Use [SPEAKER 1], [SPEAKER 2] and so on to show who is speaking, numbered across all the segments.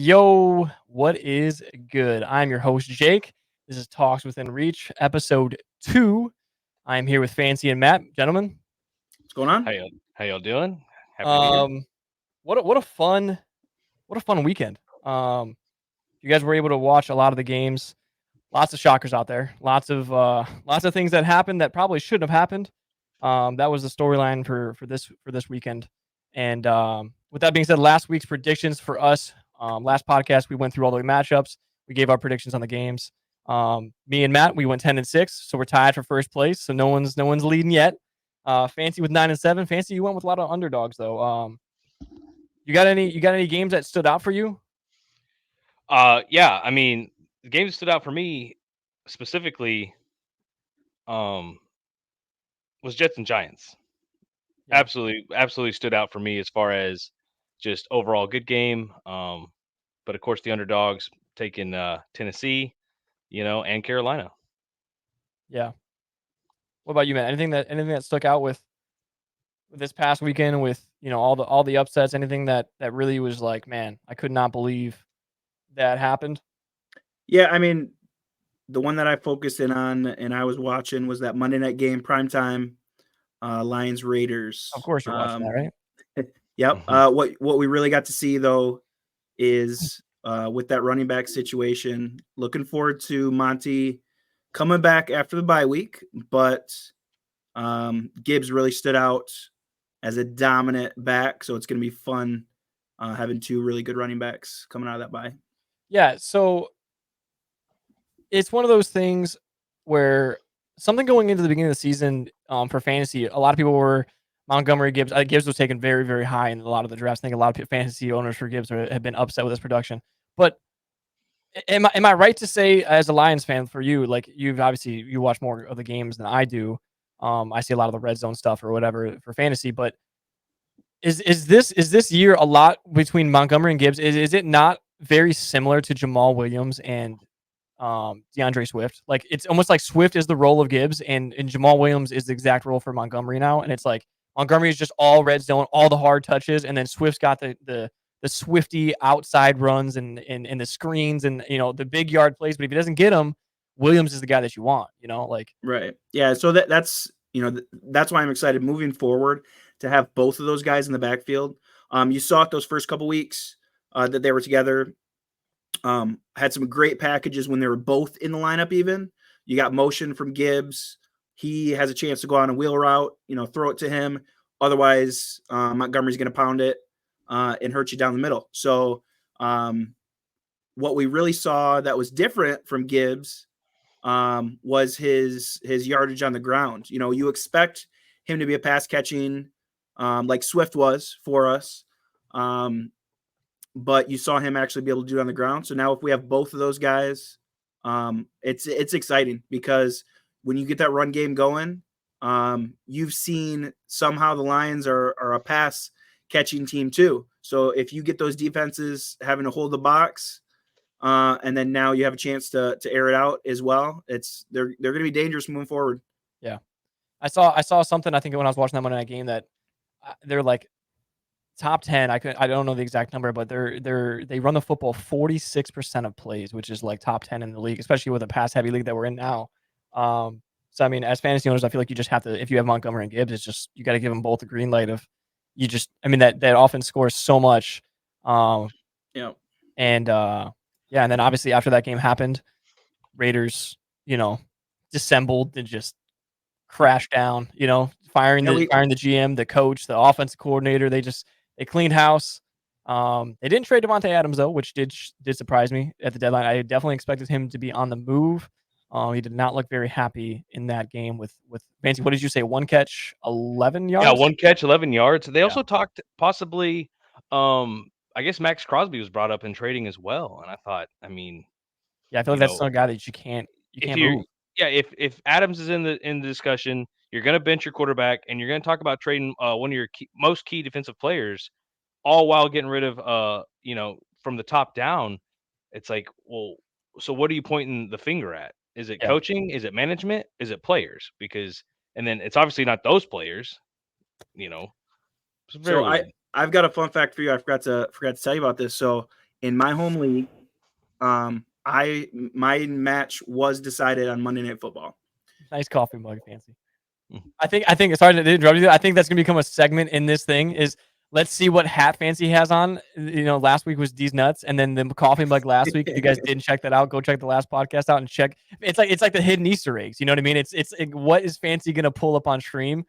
[SPEAKER 1] Yo, what is good? I'm your host, Jake. This is Talks Within Reach, Ep.2. I'm here with Fancy and Matt. Gentlemen,
[SPEAKER 2] What's going on?
[SPEAKER 3] How y'all doing? Happy to be here.
[SPEAKER 1] um, what a fun weekend. You guys were able to watch a lot of the games. Lots of shockers out there. Lots of things that happened that probably shouldn't have happened. That was the storyline for this weekend. And with that being said, last week's predictions for us. Last podcast we went through all the matchups. We gave our predictions on the games. Me and Matt, we went 10-6, so we're tied for first place. So no one's leading yet. Fancy with 9-7. Fancy, you went with a lot of underdogs though. You got any games that stood out for you?
[SPEAKER 3] Yeah, I mean, the game that stood out for me specifically was Jets and Giants.
[SPEAKER 1] Yeah.
[SPEAKER 3] Absolutely stood out for me as far as just overall good game. But of course the underdogs taking Tennessee, and Carolina.
[SPEAKER 1] Yeah. What about you, Matt? Anything that stuck out with this past weekend with all the upsets? Anything that really was like, man, I could not believe that happened.
[SPEAKER 2] Yeah, I mean, the one that I focused in on and I was watching was that Monday night game, primetime, Lions Raiders.
[SPEAKER 1] Of course, you're watching that, right?
[SPEAKER 2] Yep. What we really got to see though is with that running back situation. Looking forward to Monty coming back after the bye week, but Gibbs really stood out as a dominant back, so it's going to be fun having two really good running backs coming out of that bye.
[SPEAKER 1] Yeah. So it's one of those things where something going into the beginning of the season for fantasy, a lot of people were Montgomery Gibbs. Gibbs was taken very, very high in a lot of the drafts. I think a lot of fantasy owners for Gibbs have been upset with his production. But am I right to say, as a Lions fan, for you, like you watch more of the games than I do. I see a lot of the red zone stuff or whatever for fantasy, but is this year a lot between Montgomery and Gibbs? Is it not very similar to Jamal Williams and DeAndre Swift? Like it's almost like Swift is the role of Gibbs and Jamal Williams is the exact role for Montgomery now. And it's like Montgomery is just all red zone, all the hard touches, and then Swift's got the Swifty outside runs and the screens and the big yard plays. But if he doesn't get them, Williams is the guy that you want. Like
[SPEAKER 2] Right. Yeah. So that's that's why I'm excited moving forward to have both of those guys in the backfield. You saw it those first couple weeks that they were together. Had some great packages when they were both in the lineup. Even you got motion from Gibbs. He has a chance to go on a wheel route. Throw it to him. Otherwise, Montgomery's going to pound it and hurt you down the middle. So what we really saw that was different from Gibbs was his yardage on the ground. You expect him to be a pass catching like Swift was for us. But you saw him actually be able to do it on the ground. So now if we have both of those guys, it's exciting because when you get that run game going, you've seen somehow the Lions are a pass catching team too. So if you get those defenses having to hold the box, and then now you have a chance to air it out as well, they're going to be dangerous moving forward.
[SPEAKER 1] Yeah, I saw something. I think when I was watching that Monday night game that they're like top 10. I don't know the exact number, but they run the football 46% of plays, which is like top 10 in the league, especially with a pass heavy league that we're in now. So I mean, as fantasy owners, I feel like you just have to, if you have Montgomery and Gibbs, it's just you got to give them both the green light of that offense scores so much.
[SPEAKER 2] Yeah.
[SPEAKER 1] And and then obviously after that game happened, Raiders, dissembled and just crashed down, firing the GM, the coach, the offensive coordinator. They cleaned house. They didn't trade Devontae Adams though, which did surprise me at the deadline. I definitely expected him to be on the move. He did not look very happy in that game with Fancy. What did you say? 1 catch, 11 yards?
[SPEAKER 3] Yeah, 1 catch, 11 yards. They also talked possibly I guess Max Crosby was brought up in trading as well. And I thought, I mean,
[SPEAKER 1] yeah, I feel like that's still a guy that you can't move.
[SPEAKER 3] Yeah, if Adams is in the discussion, you're going to bench your quarterback and you're going to talk about trading one of your most key defensive players, all while getting rid of from the top down. It's like, well, so what are you pointing the finger at? Is it coaching? Is it management? Is it players? And then it's obviously not those players.
[SPEAKER 2] So I've got a fun fact for you. I forgot to tell you about this. So in my home league, my match was decided on Monday Night Football.
[SPEAKER 1] Nice coffee mug, Fancy. I think sorry to interrupt you. I think that's gonna become a segment in this thing. Is let's see what hat Fancy has on. Last week was D's nuts, and then the coffee mug last week. If you guys didn't check that out, go check the last podcast out and check. It's like the hidden Easter eggs. You know what I mean? It's what is Fancy gonna pull up on stream?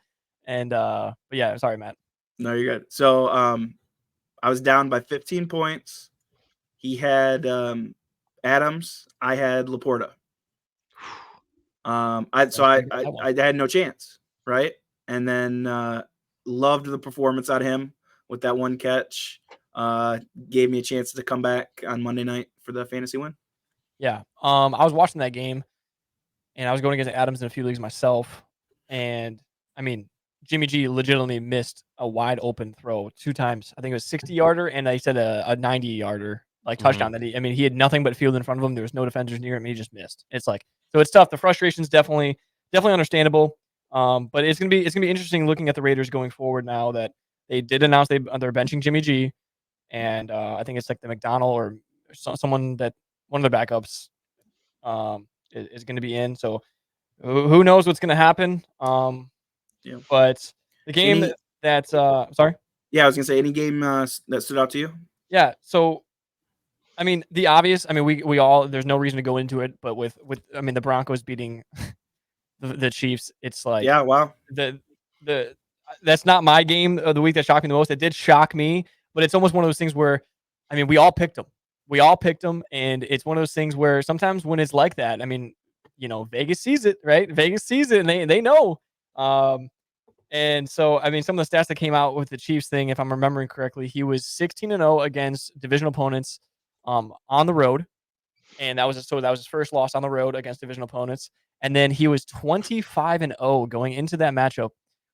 [SPEAKER 1] And but yeah, sorry, Matt.
[SPEAKER 2] No, you're good. So I was down by 15 points. He had Adams. I had Laporta. I had no chance, right? And then loved the performance out of him with that one catch. Gave me a chance to come back on Monday night for the fantasy win.
[SPEAKER 1] Yeah. I was watching that game, and I was going against Adams in a few leagues myself. And I mean, Jimmy G legitimately missed a wide open throw 2 times. I think it was 60-yarder, and I said a 90-yarder touchdown. That he had nothing but field in front of him. There was no defenders near him. He just missed. It's like, so it's tough. The frustration's definitely understandable. But it's gonna be interesting looking at the Raiders going forward now that they did announce they're benching Jimmy G, and I think it's like the McDonald or someone that one of their backups is going to be in. So who knows what's going to happen?
[SPEAKER 2] Yeah.
[SPEAKER 1] But the game sorry.
[SPEAKER 2] Yeah, I was gonna say, any game that stood out to you?
[SPEAKER 1] Yeah. So, I mean, the obvious. I mean, we all, there's no reason to go into it, but with the Broncos beating the Chiefs, it's like,
[SPEAKER 2] yeah, wow.
[SPEAKER 1] That's not my game of the week that shocked me the most. It did shock me, but it's almost one of those things where, I mean, we all picked them, and it's one of those things where sometimes when it's like that, I mean, Vegas sees it, right? Vegas sees it, and they know. And so, I mean, some of the stats that came out with the Chiefs thing, if I'm remembering correctly, he was 16-0 against division opponents on the road. And that was his first loss on the road against division opponents. And then he was 25-0 going into that matchup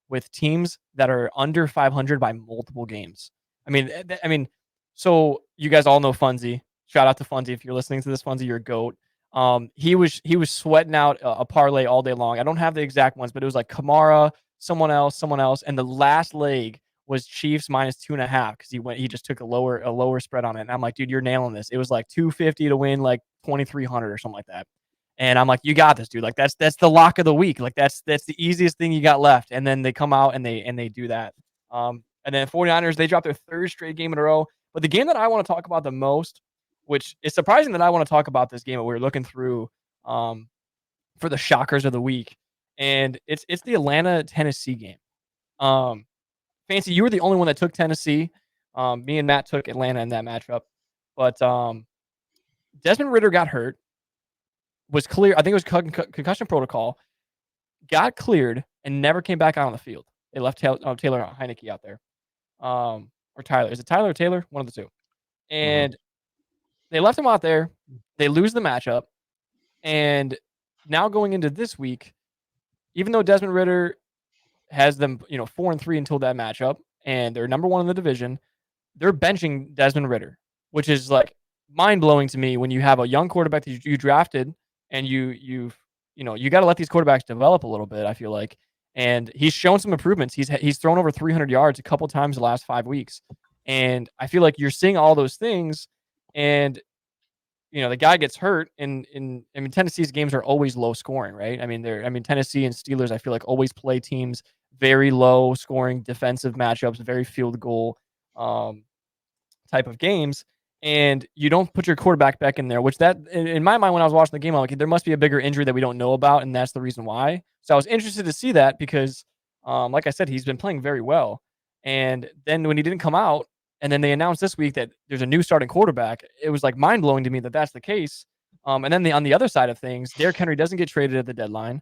[SPEAKER 1] with teams that are under 500 by multiple games. I mean, so you guys all know Funzy. Shout out to Funzy. If you're listening to this, Funzy, you're a goat. He was sweating out a parlay all day long. I don't have the exact ones, but it was like Kamara, someone else, and the last leg was Chiefs minus 2.5 because he just took a lower spread on it. And I'm like, dude, you're nailing this. It was like 250 to win like 2,300 or something like that. And I'm like, you got this, dude. Like that's the lock of the week. Like that's the easiest thing you got left. And then they come out and they do that. And then 49ers, they dropped their 3rd straight game in a row. But the game that I want to talk about the most, which is surprising that I want to talk about this game, but we were looking through for the shockers of the week, and it's the Atlanta-Tennessee game. Fancy, you were the only one that took Tennessee. Me and Matt took Atlanta in that matchup, but Desmond Ridder got hurt, was clear. I think it was concussion protocol. Got cleared and never came back out on the field. They left Taylor Heineke out there, or Tyler. Is it Tyler or Taylor? One of the two. And they left him out there. They lose the matchup, and now going into this week, even though Desmond Ridder has them, 4-3 until that matchup, and they're number 1 in the division, they're benching Desmond Ridder, which is like mind blowing to me when you have a young quarterback that you drafted, and you got to let these quarterbacks develop a little bit. I feel like, and he's shown some improvements. He's thrown over 300 yards a couple times the last 5 weeks, and I feel like you're seeing all those things, and the guy gets hurt, and Tennessee's games are always low scoring, right? I mean, Tennessee and Steelers, I feel like, always play teams very low scoring defensive matchups, very field goal type of games, and you don't put your quarterback back in there, which that, in my mind, when I was watching the game, I'm like, there must be a bigger injury that we don't know about, and that's the reason why. So I was interested to see that because, like I said, he's been playing very well, and then when he didn't come out, and then they announced this week that there's a new starting quarterback, it was like mind blowing to me that that's the case. And then on the other side of things, Derrick Henry doesn't get traded at the deadline.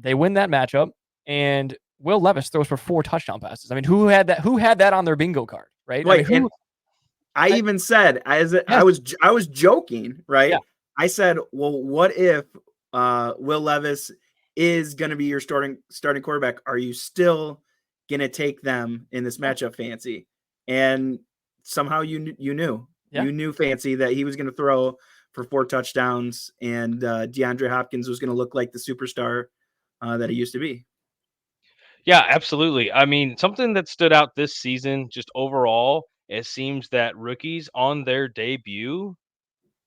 [SPEAKER 1] They win that matchup, and Will Levis throws for 4 touchdown passes. I mean, who had that on their bingo card, right?
[SPEAKER 2] Wait, I even said, I was joking, right?
[SPEAKER 1] Yeah.
[SPEAKER 2] I said, well, what if Will Levis is going to be your starting quarterback? Are you still going to take them in this matchup, Fancy? And somehow you knew. Yeah. You knew, Fancy, that he was going to throw for 4 touchdowns, and DeAndre Hopkins was going to look like the superstar that he used to be.
[SPEAKER 3] Yeah, absolutely. I mean, something that stood out this season, just overall, it seems that rookies on their debut,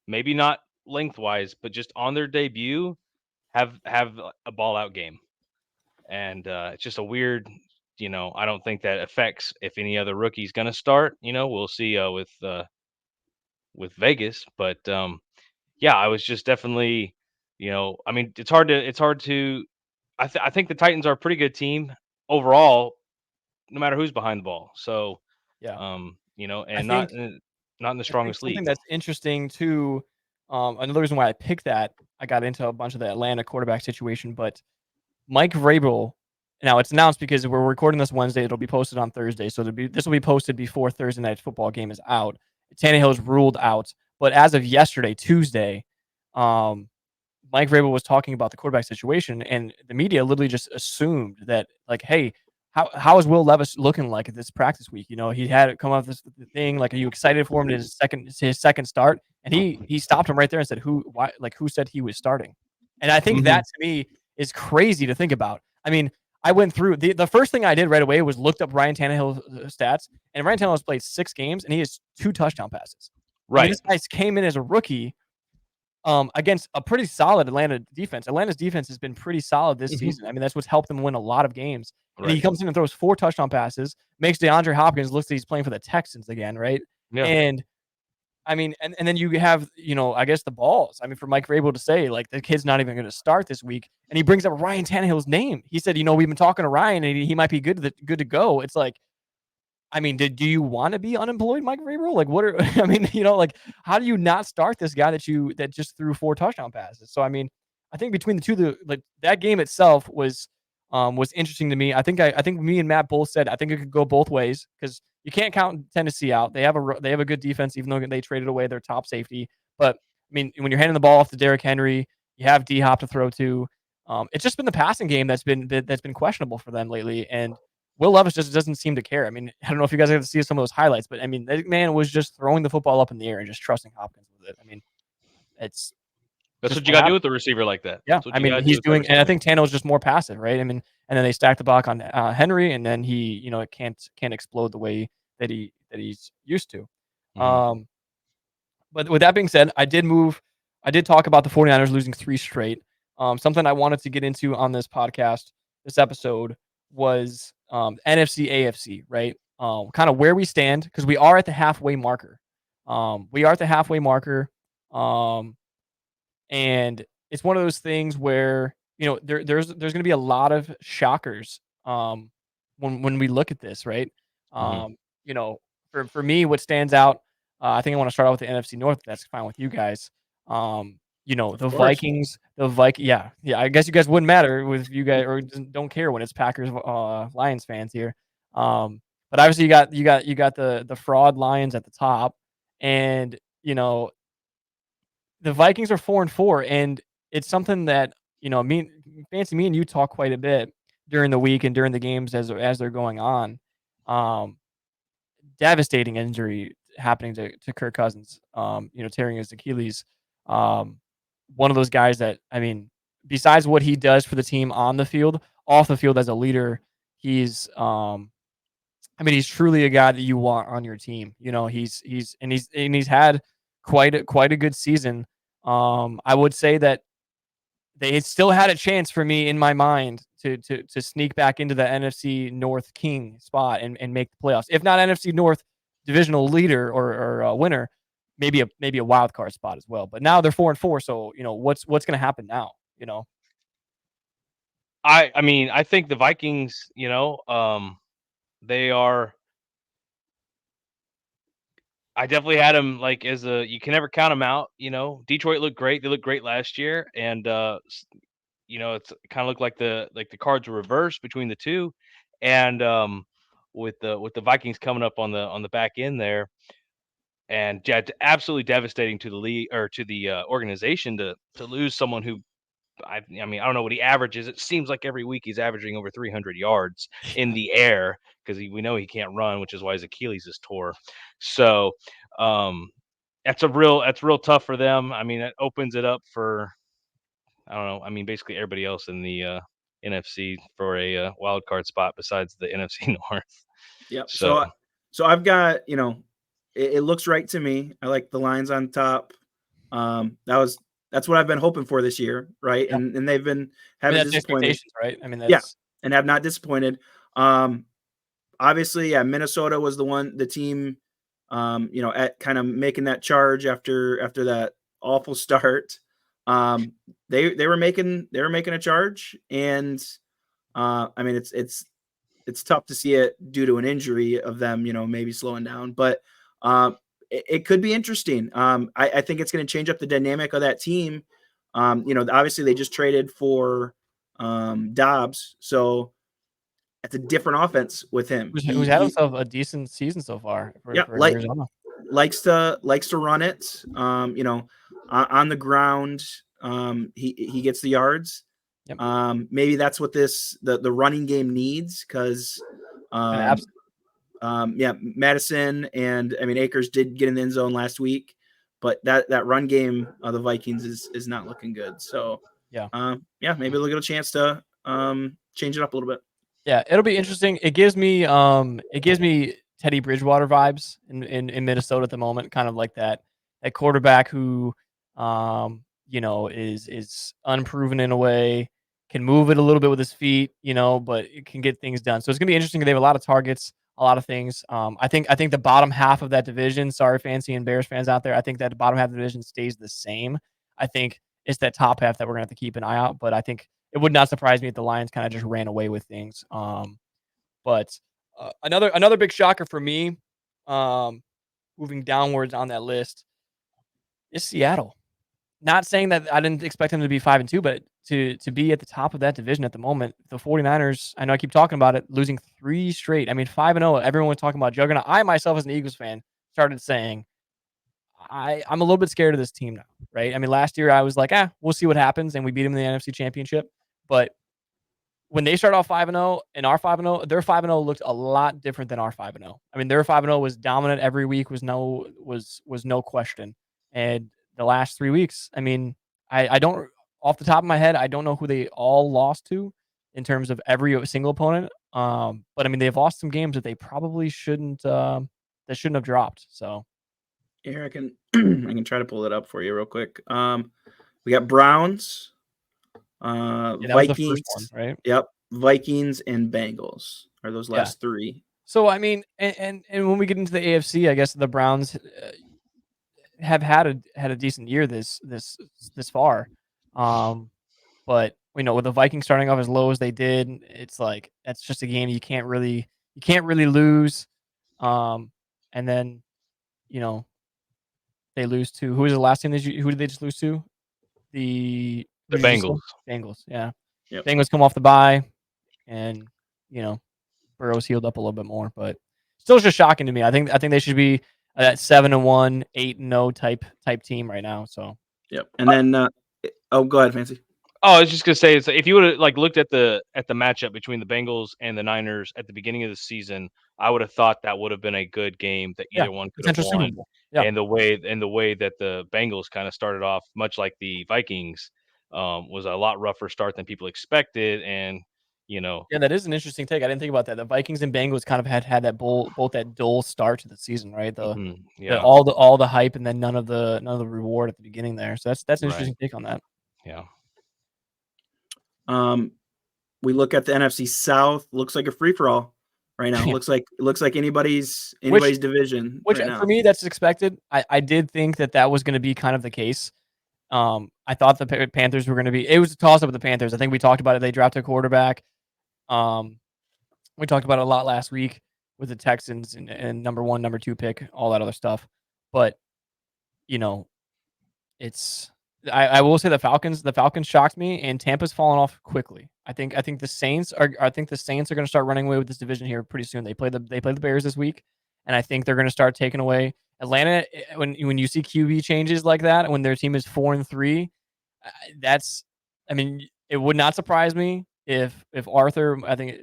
[SPEAKER 3] maybe not lengthwise, but just on their debut, have a ball out game, and it's just a weird. I don't think that affects if any other rookie's going to start. We'll see with Vegas, but yeah, I was just definitely, I mean, it's hard to. I think the Titans are a pretty good team overall, no matter who's behind the ball. So,
[SPEAKER 1] Yeah. I
[SPEAKER 3] and
[SPEAKER 1] think
[SPEAKER 3] not in the
[SPEAKER 1] I think
[SPEAKER 3] strongest
[SPEAKER 1] something
[SPEAKER 3] league.
[SPEAKER 1] that's interesting too, another reason why I picked that, I got into a bunch of the Atlanta quarterback situation, but Mike Vrabel. Now it's announced because we're recording this Wednesday. It'll be posted on Thursday, so this will be posted before Thursday night's football game is out. Tannehill's ruled out, but as of yesterday, Tuesday, um, Mike Vrabel was talking about the quarterback situation, and the media literally just assumed that, like, hey, how is Will Levis looking like at this practice week? He had it come off this thing. Like, are you excited for him to his second start? And he stopped him right there and said, who said he was starting? And I think that to me is crazy to think about. I mean, I went through the first thing I did right away was looked up Ryan Tannehill's stats, and Ryan Tannehill has played 6 games and he has 2 touchdown passes. I mean,
[SPEAKER 3] Right.
[SPEAKER 1] this guy came in as a rookie against a pretty solid Atlanta defense. Atlanta's defense has been pretty solid this season. I mean, that's what's helped them win a lot of games. And he
[SPEAKER 3] Right.
[SPEAKER 1] comes in and throws 4 touchdown passes, makes DeAndre Hopkins look like he's playing for the Texans again, right?
[SPEAKER 3] Yeah.
[SPEAKER 1] And I mean, and then you have, I guess the balls. I mean, for Mike Vrabel to say, like, the kid's not even going to start this week, and he brings up Ryan Tannehill's name. He said, we've been talking to Ryan, and he might be good to go. It's like, I mean, do you want to be unemployed, Mike Vrabel? Like, what are I mean, like, how do you not start this guy that just threw 4 touchdown passes? So, I mean, I think between the two, that game itself was interesting to me. I think me and Matt both said I think it could go both ways because you can't count Tennessee out. They have a good defense, even though they traded away their top safety. But I mean, when you're handing the ball off to Derrick Henry, you have D Hop to throw to. It's just been the passing game that's been questionable for them lately, and Will Levis just doesn't seem to care. I mean, I don't know if you guys got to see some of those highlights, but I mean, that man was just throwing the football up in the air and just trusting Hopkins with it. I mean, it's
[SPEAKER 3] That's
[SPEAKER 1] just
[SPEAKER 3] what you
[SPEAKER 1] what
[SPEAKER 3] got to do
[SPEAKER 1] happened.
[SPEAKER 3] with a receiver like that.
[SPEAKER 1] Yeah,
[SPEAKER 3] That's what
[SPEAKER 1] I
[SPEAKER 3] you
[SPEAKER 1] mean,
[SPEAKER 3] got to do
[SPEAKER 1] he's
[SPEAKER 3] with that
[SPEAKER 1] doing, and I
[SPEAKER 3] receiver.
[SPEAKER 1] think Tannehill's just more passive, right? I mean, and then they stack the block on Henry, and then he, it can't explode the way that he's used to.
[SPEAKER 3] Mhm.
[SPEAKER 1] But with that being said, I did talk about the 49ers losing 3 straight. Something I wanted to get into on this podcast, this episode, was NFC, AFC, right? Kind of where we stand, because we are at the halfway marker. We are at the halfway marker. And it's one of those things where, there's going to be a lot of shockers when we look at this, right?
[SPEAKER 3] Mhm.
[SPEAKER 1] Um, you know, for me, what stands out, I think I want to start out with the NFC North. If that's fine with you guys.
[SPEAKER 2] Of
[SPEAKER 1] The
[SPEAKER 2] course.
[SPEAKER 1] Vikings, yeah. I guess you guys wouldn't matter with you guys or don't care when it's Packers, Lions fans here. But obviously you got the fraud Lions at the top, and the Vikings are 4-4, and it's something that me and you talk quite a bit during the week and during the games as they're going on. Um, Devastating injury happening to Kirk Cousins. Tearing his Achilles. One of those guys that, I mean, besides what he does for the team on the field, off the field as a leader, he's he's truly a guy that you want on your team. He's had quite a good season. I would say that they still had a chance for me in my mind to sneak back into the NFC North king spot and make the playoffs. If not NFC North divisional leader or winner, maybe a wild card spot as well. But now they're 4-4, so what's going to happen now?
[SPEAKER 3] I mean, I think the Vikings, they are. I definitely had them like as a. You can never count them out. Detroit looked great. They looked great last year, and it's kind of looked like the cards were reversed between the two, and with the Vikings coming up on the back end there, and yeah, absolutely devastating to the league or to the organization to lose someone who I mean, I don't know what he averages. It seems like every week he's averaging over 300 yards in the air because we know he can't run, which is why his Achilles is tore. So that's real tough for them. I mean, it opens it up for I don't know. I mean, basically everybody else in the NFC for a wild card spot besides the NFC North.
[SPEAKER 2] Yep.
[SPEAKER 3] So
[SPEAKER 2] So I've got, it looks right to me. I like the Lions on top. That's what I've been hoping for this year, right?
[SPEAKER 1] Yeah.
[SPEAKER 2] And they've been
[SPEAKER 1] I mean,
[SPEAKER 2] haven't
[SPEAKER 1] that's
[SPEAKER 2] disappointed.
[SPEAKER 1] expectations, right? I mean,
[SPEAKER 2] Yeah,
[SPEAKER 1] that's
[SPEAKER 2] and have not disappointed. Obviously, yeah, Minnesota was the team, at kind of making that charge after that awful start. They were making a charge, and I mean it's tough to see it due to an injury of them, maybe slowing down, but it could be interesting. I think it's going to change up the dynamic of that team. Obviously they just traded for Dobbs, so it's a different offense with him.
[SPEAKER 1] who's had himself a decent season so far
[SPEAKER 2] Yeah,
[SPEAKER 1] for Arizona.
[SPEAKER 2] likes to run it. On the ground, he gets the yards.
[SPEAKER 1] Yep.
[SPEAKER 2] Maybe that's what the running game needs, because Madison and I mean Akers did get in the end zone last week, but that run game of the Vikings is not looking good. So maybe they'll get a chance to change it up a little bit.
[SPEAKER 1] Yeah, it'll be interesting. It gives me Teddy Bridgewater vibes in Minnesota at the moment, kind of like that quarterback who is unproven in a way, can move it a little bit with his feet, but it can get things done. So it's gonna be interesting. They have a lot of targets, a lot of things. I think the bottom half of that division, sorry, Fancy and Bears fans out there, I think that the bottom half of the division stays the same. I think it's that top half that we're gonna have to keep an eye out. But I think it would not surprise me if the Lions kind of just ran away with things. But another big shocker for me, moving downwards on that list, is Seattle. Not saying that I didn't expect them to be 5-2, but to be at the top of that division at the moment, the 49ers, I know I keep talking about it, losing 3 straight. I mean, 5-0, everyone was talking about juggernaut. I myself, as an Eagles fan, started saying, I'm a little bit scared of this team now, right? I mean, last year I was like, we'll see what happens, and we beat them in the NFC Championship. But when they start off 5-0 and our 5-0, their 5-0 looked a lot different than our 5-0. I mean, their 5-0 was dominant every week, was no question. And the last 3 weeks, I mean, I don't, off the top of my head, I don't know who they all lost to in terms of every single opponent. But I mean, they've lost some games that they probably shouldn't have dropped. So
[SPEAKER 2] here I can I can try to pull it up for you real quick. We got Browns,
[SPEAKER 1] that
[SPEAKER 2] Vikings,
[SPEAKER 1] was the first one, right?
[SPEAKER 2] Yep, Vikings and Bengals are those last 3.
[SPEAKER 1] So I mean, and when we get into the AFC, I guess the Browns have had a decent year this far. But with the Vikings starting off as low as they did, it's like that's just a game you can't really lose. And then they lose to, who was the last team who did they just lose to? The
[SPEAKER 3] Bengals.
[SPEAKER 1] Bengals, yeah.
[SPEAKER 2] Yep.
[SPEAKER 1] Bengals come off the bye, and Burrow's healed up a little bit more, but still just shocking to me. I think they should be that 7-1, 8-0 type team right now. So
[SPEAKER 2] yep. And then go ahead, Fancy.
[SPEAKER 3] Oh, I was just gonna say, it's if you would have looked at the matchup between the Bengals and the Niners at the beginning of the season, I would have thought that would have been a good game that either one could have won.
[SPEAKER 1] Yeah.
[SPEAKER 3] And the way that the Bengals kind of started off, much like the Vikings, was a lot rougher start than people expected. And
[SPEAKER 1] yeah, that is an interesting take. I didn't think about that. The Vikings and Bengals kind of had that both that dull start to the season, right? All the hype and then none of the reward at the beginning there. So that's an interesting take on that.
[SPEAKER 3] Yeah.
[SPEAKER 2] We look at the NFC South. Looks like a free for all right now. Looks like anybody's division.
[SPEAKER 1] Which
[SPEAKER 2] right now.
[SPEAKER 1] For me, that's expected. I did think that was going to be kind of the case. I thought the Panthers were going to be. It was a toss up with the Panthers. I think we talked about it. They drafted a quarterback. We talked about it a lot last week with the Texans and number 1, number 2 pick, all that other stuff. But it's. I will say the Falcons shocked me, and Tampa's fallen off quickly. I think the Saints are going to start running away with this division here pretty soon. They play the Bears this week, and I think they're going to start taking away Atlanta. When you see QB changes like that, when their team is 4-3, I mean, it would not surprise me if Arthur, I think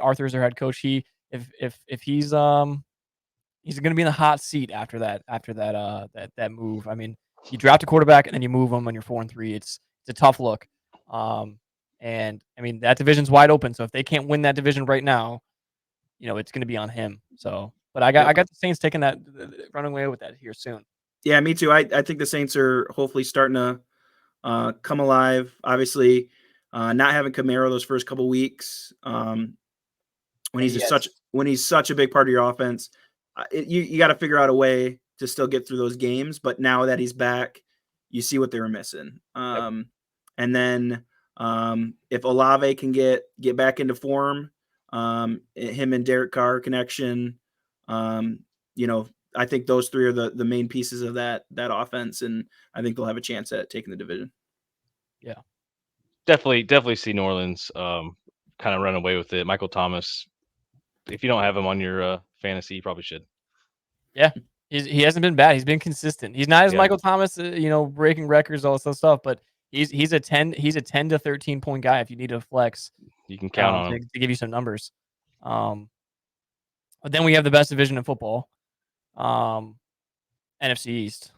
[SPEAKER 1] Arthur's their head coach. If he's going to be in the hot seat after that move. I mean, you draft a quarterback and then you move them when you're 4-3. It's a tough look. And I mean, that division's wide open. So if they can't win that division right now, it's going to be on him. So But I got the Saints taking that, running away with that here soon.
[SPEAKER 2] Yeah, me too. I think the Saints are hopefully starting to come alive. Obviously, not having Camaro those first couple weeks, when he's such a big part of your offense, you got to figure out a way to still get through those games. But now that he's back, you see what they were missing. And then if Olave can get back into form, him and Derek Carr connection, I think those three are the main pieces of that offense, and I think they'll have a chance at taking the division.
[SPEAKER 1] Yeah,
[SPEAKER 3] definitely see New Orleans kind of run away with it. Michael Thomas, if you don't have him on your fantasy, you probably should.
[SPEAKER 1] Yeah, he hasn't been bad. He's been consistent. He's not as Michael Thomas, breaking records, all this stuff, but he's a 10 to 13 point guy if you need a flex.
[SPEAKER 3] You can count on him
[SPEAKER 1] to give you some numbers. But then we have the best division in football, NFC East.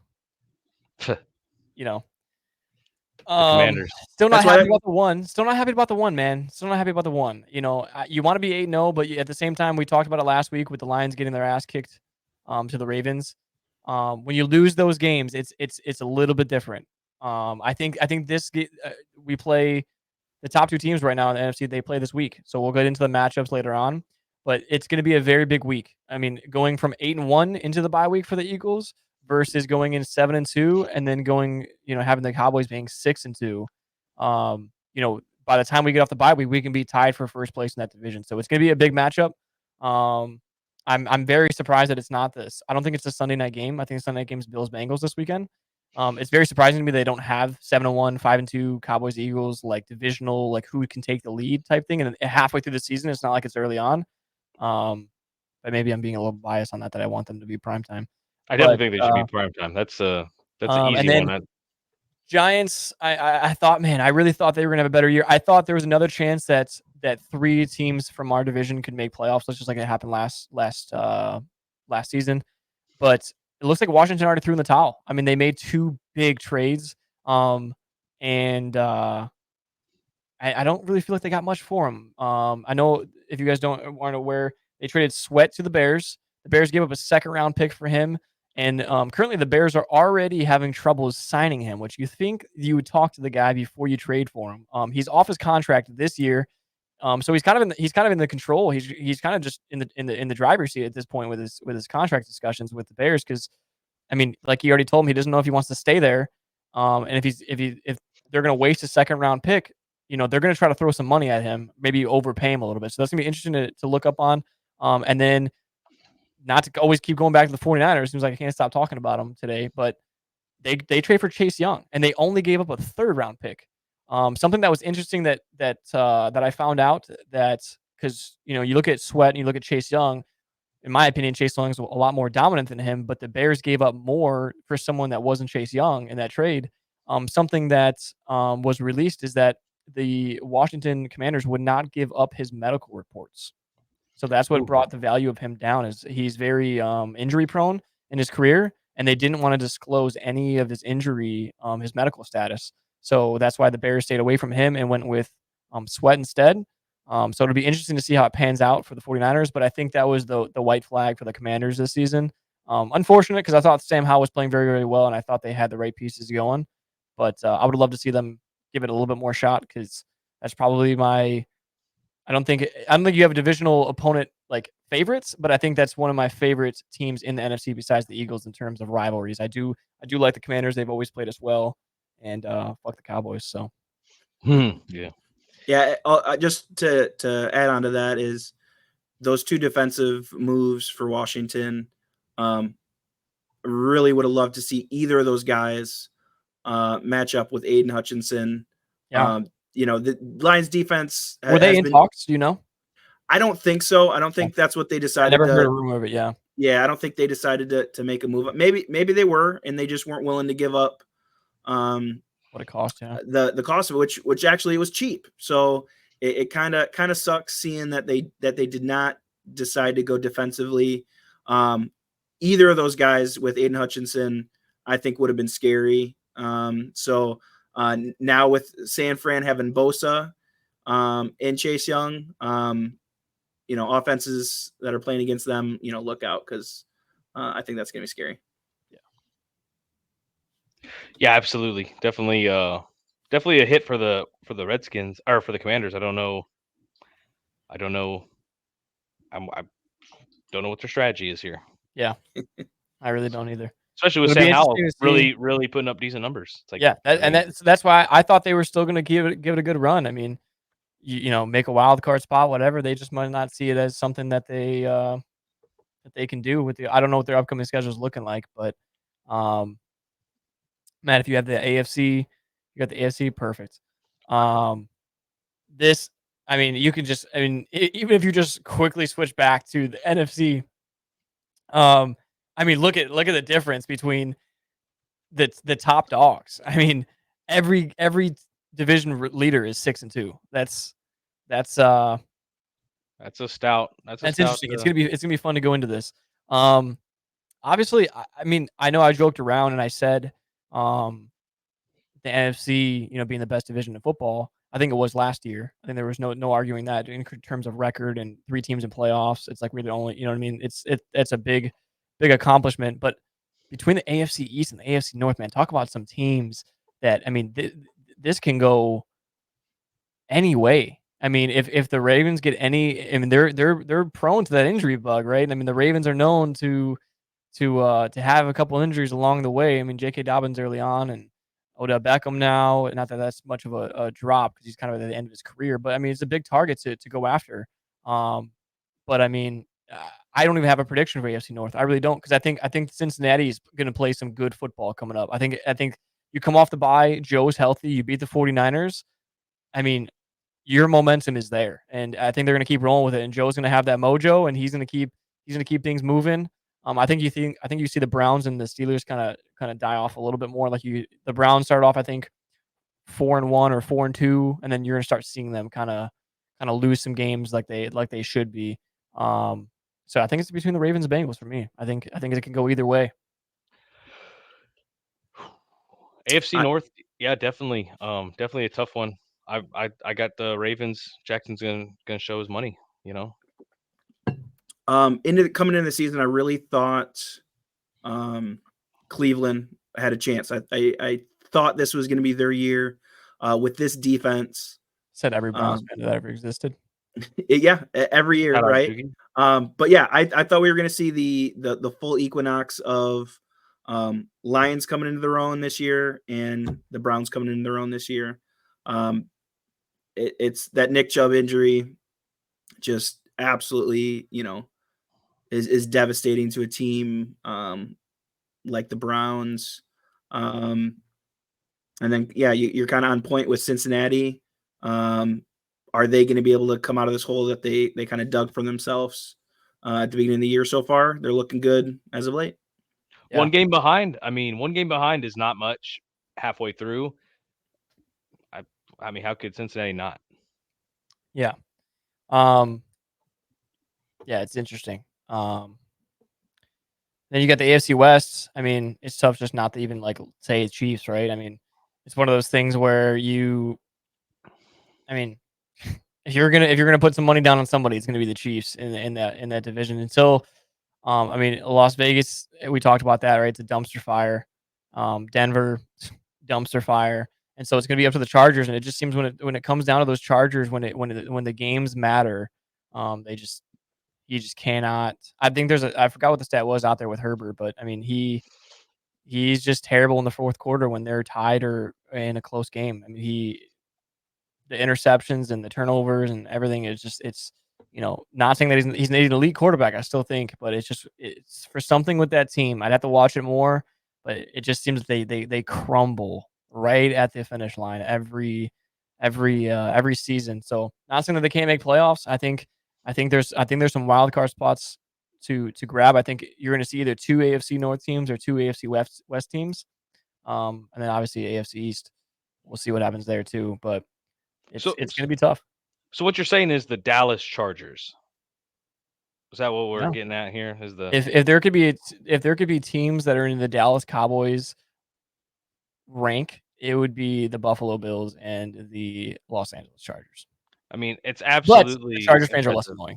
[SPEAKER 3] Commanders.
[SPEAKER 1] Still not happy about the one. Still not happy about the one, man. Still not happy about the one. You want to be 8-0, but at the same time, we talked about it last week with the Lions getting their ass kicked to the Ravens. When you lose those games, it's a little bit different. I think this we play the top two teams right now in the NFC. They play this week, so we'll get into the matchups later on. But it's going to be a very big week. I mean, going from 8-1 into the bye week for the Eagles versus going in 7-2 and then going, having the Cowboys being 6-2. By the time we get off the bye week, we can be tied for first place in that division. So it's going to be a big matchup. I'm very surprised that it's not this. I don't think it's a Sunday night game. I think the Sunday night game is Bills Bengals this weekend. It's very surprising to me they don't have 7-1, 5-2 Cowboys Eagles, like divisional, like who can take the lead type thing. And then halfway through the season, it's not like it's early on. But maybe I'm being a little biased on that I want them to be primetime.
[SPEAKER 3] I definitely think they should be primetime. That's an easy one.
[SPEAKER 1] Giants, I thought, man, I really thought they were gonna have a better year. I thought there was another chance that three teams from our division could make playoffs, just like it happened last season. But it looks like Washington already threw in the towel. I mean, they made two big trades, and I don't really feel like they got much for them. I know if you guys aren't aware, they traded Sweat to the Bears. The Bears gave up a second-round pick for him. And currently the Bears are already having trouble signing him, which you think you would talk to the guy before you trade for him. He's off his contract this year. So he's kind of in the control. He's kind of just in the driver's seat at this point with his contract discussions with the Bears. Cause I mean, like he already told him, he doesn't know if he wants to stay there. And if they're going to waste a second round pick, they're going to try to throw some money at him, maybe overpay him a little bit. So that's gonna be interesting to look up on. And then, not to always keep going back to the 49ers. Seems like I can't stop talking about them today, but they trade for Chase Young and they only gave up a third round pick. Something that was interesting that I found out that because you look at Sweat and you look at Chase Young, in my opinion, Chase Young is a lot more dominant than him, but the Bears gave up more for someone that wasn't Chase Young in that trade. Something that was released is that the Washington Commanders would not give up his medical reports. So that's what brought the value of him down. Is he's very injury prone in his career, and they didn't want to disclose any of his injury, his medical status. So that's why the Bears stayed away from him and went with Sweat instead. So it'll be interesting to see how it pans out for the 49ers. But I think that was the white flag for the Commanders this season. Unfortunate because I thought Sam Howell was playing very, very well, and I thought they had the right pieces going. But I would love to see them give it a little bit more shot because that's probably my. I don't think you have a divisional opponent like favorites, but I think that's one of my favorite teams in the NFC besides the Eagles in terms of rivalries. I do like the Commanders. They've always played us well, and fuck the Cowboys. So,
[SPEAKER 2] yeah. Just to add on to that is those two defensive moves for Washington. Really would have loved to see either of those guys match up with Aiden Hutchinson.
[SPEAKER 1] Yeah.
[SPEAKER 2] The Lions defense
[SPEAKER 1] were they in talks? Do you know?
[SPEAKER 2] I don't think so. I don't think that's what they decided.
[SPEAKER 1] I never heard a rumor of it. Yeah.
[SPEAKER 2] Yeah, I don't think they decided to make a move. Maybe they were, and they just weren't willing to give up.
[SPEAKER 1] What it cost? Yeah.
[SPEAKER 2] The cost of which actually was cheap. So it kind of sucks seeing that they did not decide to go defensively. Either of those guys with Aiden Hutchinson, I think would have been scary. So now with San Fran having Bosa and Chase Young, offenses that are playing against them, look out, because I think that's going to be scary.
[SPEAKER 3] Yeah, absolutely. Definitely a hit for the Redskins or for the Commanders. I don't know. I don't know what their strategy is here.
[SPEAKER 1] Yeah, I really don't either.
[SPEAKER 3] Especially with
[SPEAKER 1] It'll be
[SPEAKER 3] Sam Howell
[SPEAKER 1] interesting to see.
[SPEAKER 3] really putting up decent numbers. It's like,
[SPEAKER 1] Yeah, that's why I thought they were still going to give it a good run. I mean, make a wild card spot, whatever. They just might not see it as something that they can do with the. I don't know what their upcoming schedule is looking like, but Matt, if you have the AFC, you got the AFC, perfect. This, I mean, you can just, I mean, even if you just quickly switch back to the NFC, I mean, look at the difference between the top dogs. I mean, every division leader is 6-2. That's
[SPEAKER 3] a stout. That's
[SPEAKER 1] interesting. It's gonna be fun to go into this. Obviously, I mean, I know I joked around and I said, the NFC, being the best division in football. I think it was last year. I think there was no arguing that in terms of record and 3 teams in playoffs. It's like we're the only, you know what I mean? It's a big accomplishment. But between the AFC East and the AFC North, man, talk about some teams that, I mean, this can go any way. I mean, if the Ravens get any, I mean, they're prone to that injury bug, right? I mean, the Ravens are known to have a couple injuries along the way. I mean, J.K. Dobbins early on and Odell Beckham now. Not that that's much of a drop because he's kind of at the end of his career, but I mean, it's a big target to go after. But I mean, I don't even have a prediction for AFC North. I really don't, because I think Cincinnati is going to play some good football coming up. I think you come off the bye, Joe's healthy, you beat the 49ers. I mean, your momentum is there, and I think they're going to keep rolling with it. And Joe's going to have that mojo, and he's going to keep things moving. I think you see the Browns and the Steelers kind of die off a little bit more. Like the Browns start off, I think 4-1 or 4-2, and then you're going to start seeing them kind of lose some games like they should be. So I think it's between the Ravens and Bengals for me. I think it can go either way.
[SPEAKER 3] AFC North, yeah, definitely a tough one. I got the Ravens. Jackson's gonna show his money,
[SPEAKER 2] Coming into the season, I really thought Cleveland had a chance. I thought this was going to be their year with this defense.
[SPEAKER 1] Said every Browns fan that ever existed.
[SPEAKER 2] Yeah, every year, right? But yeah, I thought we were going to see the full equinox of Lions coming into their own this year and the Browns coming into their own this year. It's that Nick Chubb injury, just absolutely, is devastating to a team like the Browns. And then, yeah, you're kind of on point with Cincinnati. Are they going to be able to come out of this hole that they kind of dug for themselves at the beginning of the year so far? They're looking good as of late.
[SPEAKER 3] Yeah. One game behind. I mean, one game behind is not much halfway through. I mean, how could Cincinnati not?
[SPEAKER 1] Yeah. Yeah, it's interesting. Then you got the AFC West. I mean, it's tough just not to even say Chiefs, right? I mean, it's one of those things where I mean, if you're gonna put some money down on somebody, it's gonna be the Chiefs in that division. Until, I mean, Las Vegas, we talked about that, right? It's a dumpster fire. Denver, dumpster fire. And so it's going to be up to the Chargers, and it just seems when it comes down to those Chargers, when the games matter, he just cannot. I think I forgot what the stat was out there with Herbert, but I mean he's just terrible in the fourth quarter when they're tied or in a close game. I mean the interceptions and the turnovers and everything is just not saying that he's an elite quarterback. I still think, but it's for something with that team. I'd have to watch it more, but it just seems they crumble right at the finish line every season. So not saying that they can't make playoffs. I think there's some wild card spots to grab. I think you're going to see either 2 AFC North teams or 2 AFC West teams, and then obviously AFC East. We'll see what happens there too, but it's going to be tough.
[SPEAKER 3] So what you're saying is the Dallas Chargers. Is that what we're getting at here? Is the
[SPEAKER 1] if there could be teams that are in the Dallas Cowboys rank, it would be the Buffalo Bills and the Los Angeles Chargers.
[SPEAKER 3] I mean, it's absolutely
[SPEAKER 1] but the Chargers fans are less annoying.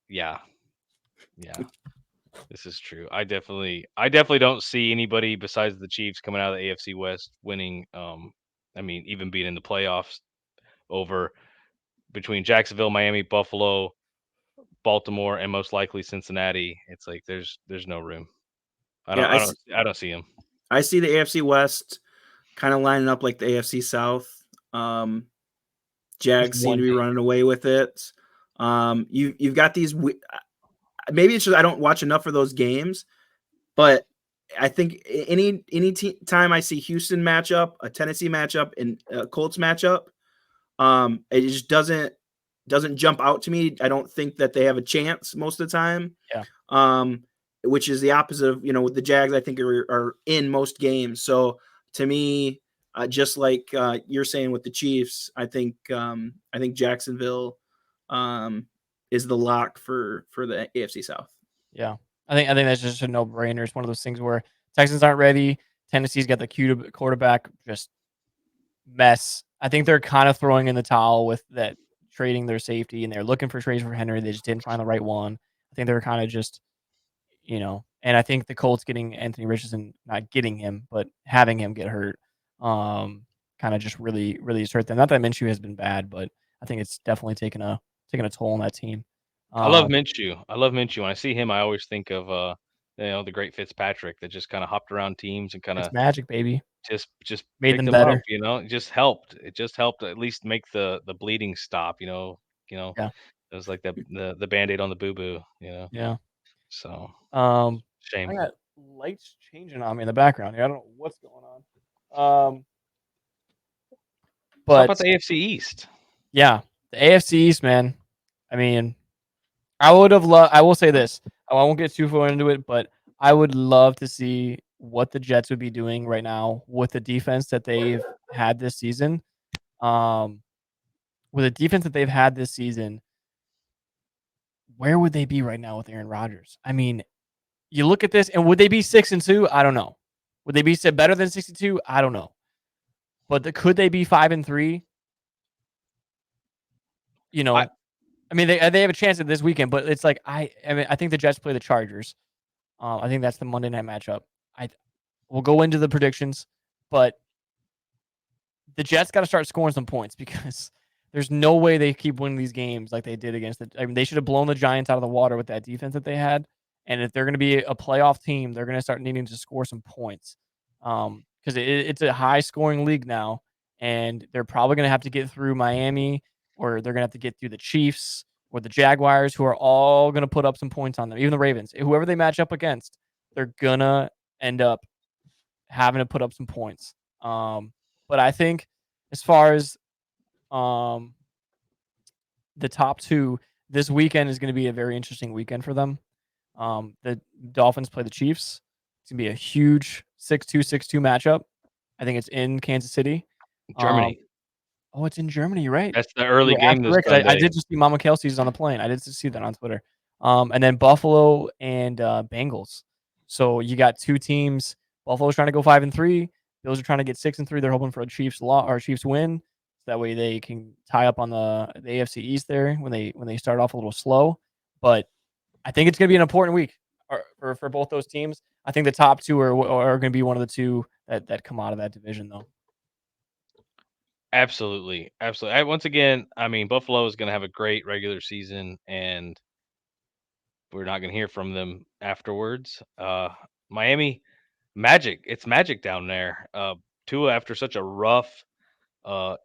[SPEAKER 3] Yeah. This is true. I definitely don't see anybody besides the Chiefs coming out of the AFC West winning. I mean, even being in the playoffs over between Jacksonville, Miami, Buffalo, Baltimore, and most likely Cincinnati. It's like there's no room. I don't see him.
[SPEAKER 2] I see the AFC West kind of lining up like the AFC South. Jags seem to be running away with it. You've got these. Maybe it's just I don't watch enough of those games, but I think any time I see Houston matchup, a Tennessee matchup, and a Colts matchup, it just doesn't jump out to me. I don't think that they have a chance most of the time.
[SPEAKER 1] Yeah.
[SPEAKER 2] Which is the opposite of with the Jags. I think are in most games. So to me, just like you're saying with the Chiefs, I think Jacksonville is the lock for the AFC South.
[SPEAKER 1] Yeah. I think that's just a no-brainer. It's one of those things where Texans aren't ready. Tennessee's got the quarterback just mess. I think they're kind of throwing in the towel with that trading their safety, and they're looking for trades for Henry. They just didn't find the right one. I think they're kind of just, and I think the Colts getting Anthony Richardson, not getting him, but having him get hurt, kind of just really, really hurt them. Not that Minshew has been bad, but I think it's definitely taken a toll on that team.
[SPEAKER 3] I love Minshew. When I see him, I always think of the great Fitzpatrick that just kind of hopped around teams and kind
[SPEAKER 1] It's
[SPEAKER 3] of
[SPEAKER 1] magic, baby.
[SPEAKER 3] just
[SPEAKER 1] Made
[SPEAKER 3] picked
[SPEAKER 1] them
[SPEAKER 3] them up.
[SPEAKER 1] better.
[SPEAKER 3] It just helped. It just helped at least make the bleeding stop.
[SPEAKER 1] Yeah.
[SPEAKER 3] It was like the Band-Aid on the boo-boo.
[SPEAKER 1] Yeah.
[SPEAKER 3] So
[SPEAKER 1] I got lights changing on me in the background here. I don't know what's going on.
[SPEAKER 3] Talk
[SPEAKER 1] But
[SPEAKER 3] about the AFC East.
[SPEAKER 1] Yeah, the AFC East, man. I mean, I would have loved. I will say this. I won't get too far into it, but I would love to see what the Jets would be doing right now with the defense that they've had this season. With the defense that they've had this season, where would they be right now with Aaron Rodgers? I mean, you look at this, and would they be 6-2? I don't know. Would they be better than 62? I don't know. But could they be 5-3? I mean, they have a chance at this weekend, but it's like I mean, I think the Jets play the Chargers. I think that's the Monday night matchup. We'll go into the predictions, but the Jets got to start scoring some points because there's no way they keep winning these games like they did against the. I mean, they should have blown the Giants out of the water with that defense that they had. And if they're going to be a playoff team, they're going to start needing to score some points. Because it's a high scoring league now, and they're probably going to have to get through Miami, or they're going to have to get through the Chiefs or the Jaguars, who are all going to put up some points on them. Even the Ravens, whoever they match up against, they're going to end up having to put up some points. But I think as far as the top two, this weekend is going to be a very interesting weekend for them. The Dolphins play the Chiefs. It's going to be a huge 6-2, 6-2 matchup. I think it's in Kansas City.
[SPEAKER 3] Germany.
[SPEAKER 1] It's in Germany. You're right.
[SPEAKER 3] That's the early game this Sunday.
[SPEAKER 1] I did just see Mama Kelsey's on the plane. I did just see that on Twitter. And then Buffalo and Bengals. So you got two teams. Buffalo's trying to go 5-3. Bills are trying to get 6-3. They're hoping for a Chiefs win. So that way they can tie up on the AFC East there when they start off a little slow. But I think it's going to be an important week for both those teams. I think the top two are going to be one of the two that come out of that division, though.
[SPEAKER 3] Absolutely. Once again, I mean, Buffalo is going to have a great regular season, and we're not going to hear from them afterwards. Miami, magic. It's magic down there. Tua, after such a rough,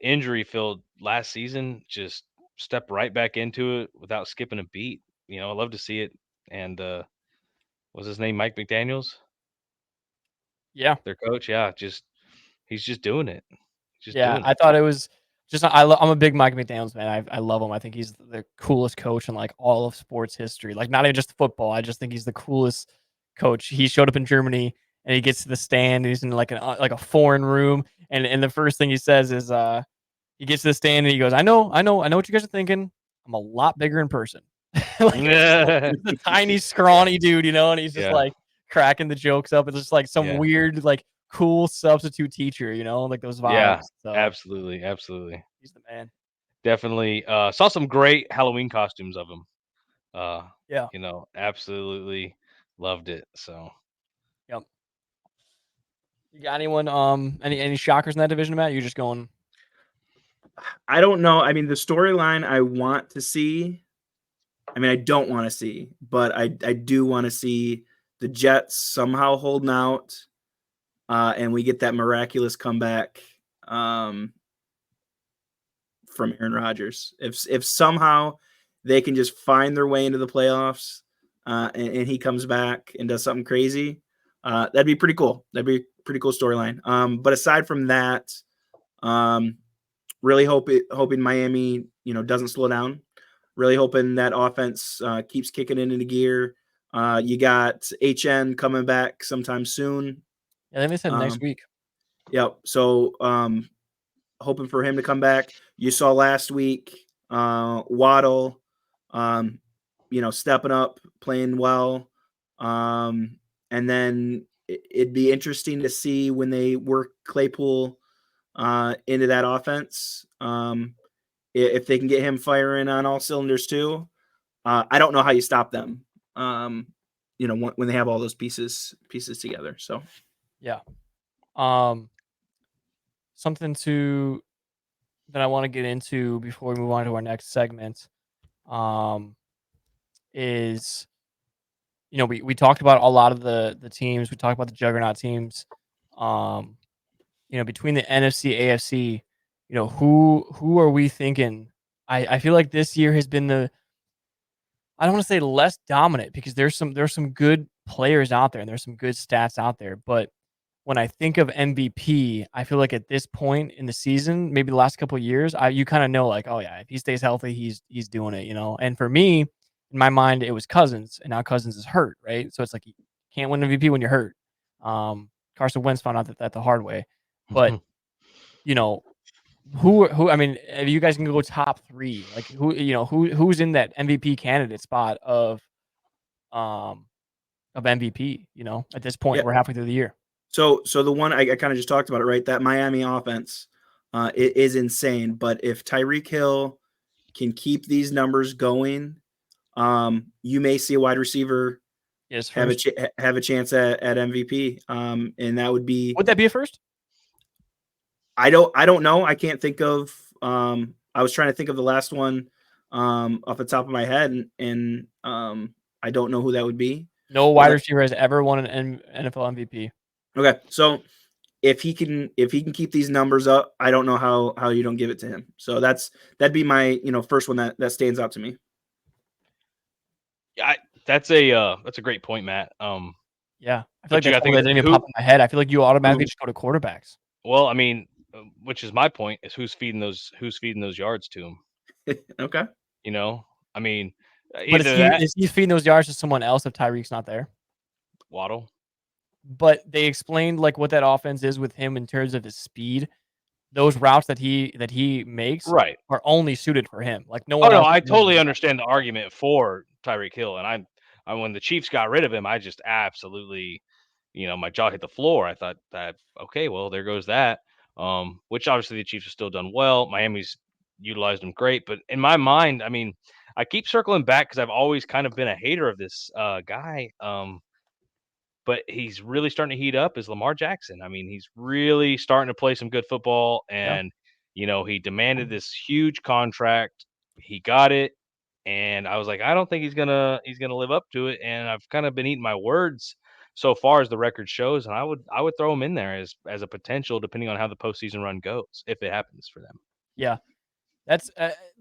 [SPEAKER 3] injury-filled last season, just stepped right back into it without skipping a beat. I love to see it. And what's his name? Mike McDaniels?
[SPEAKER 1] Yeah.
[SPEAKER 3] Their coach? Yeah, he's just doing it.
[SPEAKER 1] I thought it was just I'm a big Mike McDaniels man. I love him. I think he's the coolest coach in like all of sports history. Like not even just football. I just think he's the coolest coach. He showed up in Germany and he gets to the stand. And he's in like a foreign room, and the first thing he says is he gets to the stand and he goes, I know what you guys are thinking. I'm a lot bigger in person. Like, he's a tiny, scrawny dude, and he's just like cracking the jokes up. It's just like some weird, like cool substitute teacher, like those vibes.
[SPEAKER 3] Yeah,
[SPEAKER 1] so,
[SPEAKER 3] absolutely.
[SPEAKER 1] He's the man.
[SPEAKER 3] Definitely saw some great Halloween costumes of him.
[SPEAKER 1] Yeah.
[SPEAKER 3] Absolutely loved it. So
[SPEAKER 1] Yep. You got anyone? Any shockers in that division, Matt? You're just going.
[SPEAKER 2] I don't know. I mean, the storyline I want to see. I mean, I don't want to see, but I do want to see the Jets somehow holding out, and we get that miraculous comeback from Aaron Rodgers. If somehow they can just find their way into the playoffs, and he comes back and does something crazy, that'd be pretty cool. That'd be a pretty cool storyline. But aside from that, really hoping Miami, doesn't slow down. Really hoping that offense keeps kicking it into gear. You got HN coming back sometime soon.
[SPEAKER 1] Yeah, they said next week.
[SPEAKER 2] Yep. So hoping for him to come back. You saw last week Waddle, stepping up, playing well. And then it'd be interesting to see when they work Claypool into that offense. If they can get him firing on all cylinders too. I don't know how you stop them. When they have all those pieces together. So
[SPEAKER 1] yeah. Something that I want to get into before we move on to our next segment, is we talked about a lot of the teams. We talked about the juggernaut teams. Between the NFC, AFC, who are we thinking? I feel like this year has been I don't want to say less dominant because there's some good players out there and there's some good stats out there. But when I think of MVP, I feel like at this point in the season, maybe the last couple of years, you kind of know like, oh yeah, if he stays healthy, he's doing it, And for me, in my mind, it was Cousins, and now Cousins is hurt, right? So it's like you can't win MVP when you're hurt. Carson Wentz found out that the hard way, but who I mean, if you guys can go top 3, like who's in that MVP candidate spot of MVP, at this point,
[SPEAKER 2] yeah.
[SPEAKER 1] we're halfway through the year.
[SPEAKER 2] So the one I kind of just talked about it, right? That Miami offense it is insane. But if Tyreek Hill can keep these numbers going, you may see a wide receiver have a chance at MVP. And that would
[SPEAKER 1] that be a first?
[SPEAKER 2] I don't know. I can't think of. I was trying to think of the last one off the top of my head, and I don't know who that would be.
[SPEAKER 1] No wide receiver has ever won an NFL MVP.
[SPEAKER 2] Okay, so if he can keep these numbers up, I don't know how you don't give it to him. So that'd be my first one that stands out to me.
[SPEAKER 3] Yeah, that's a great point, Matt.
[SPEAKER 1] Yeah, I feel like that's one that didn't even pop in my head. I feel like you automatically just go to quarterbacks.
[SPEAKER 3] Well, I mean, which is my point, is who's feeding those yards to him.
[SPEAKER 2] Okay.
[SPEAKER 3] I mean,
[SPEAKER 1] but is he feeding those yards to someone else if Tyreek's not there?
[SPEAKER 3] Waddle.
[SPEAKER 1] But they explained like what that offense is with him in terms of his speed. Those routes that he makes are only suited for him. Like no one else.
[SPEAKER 3] I totally understand the argument for Tyreek Hill, and I when the Chiefs got rid of him, I just absolutely, my jaw hit the floor. I thought that, okay, well, there goes that. Which obviously the Chiefs have still done well. Miami's utilized him great, but in my mind, I mean, I keep circling back because I've always kind of been a hater of this guy. But he's really starting to heat up is Lamar Jackson. I mean, he's really starting to play some good football, and he demanded this huge contract. He got it, and I was like, I don't think he's gonna live up to it. And I've kind of been eating my words so far as the record shows, and I would throw him in there as a potential, depending on how the postseason run goes, if it happens for them.
[SPEAKER 1] Yeah, that's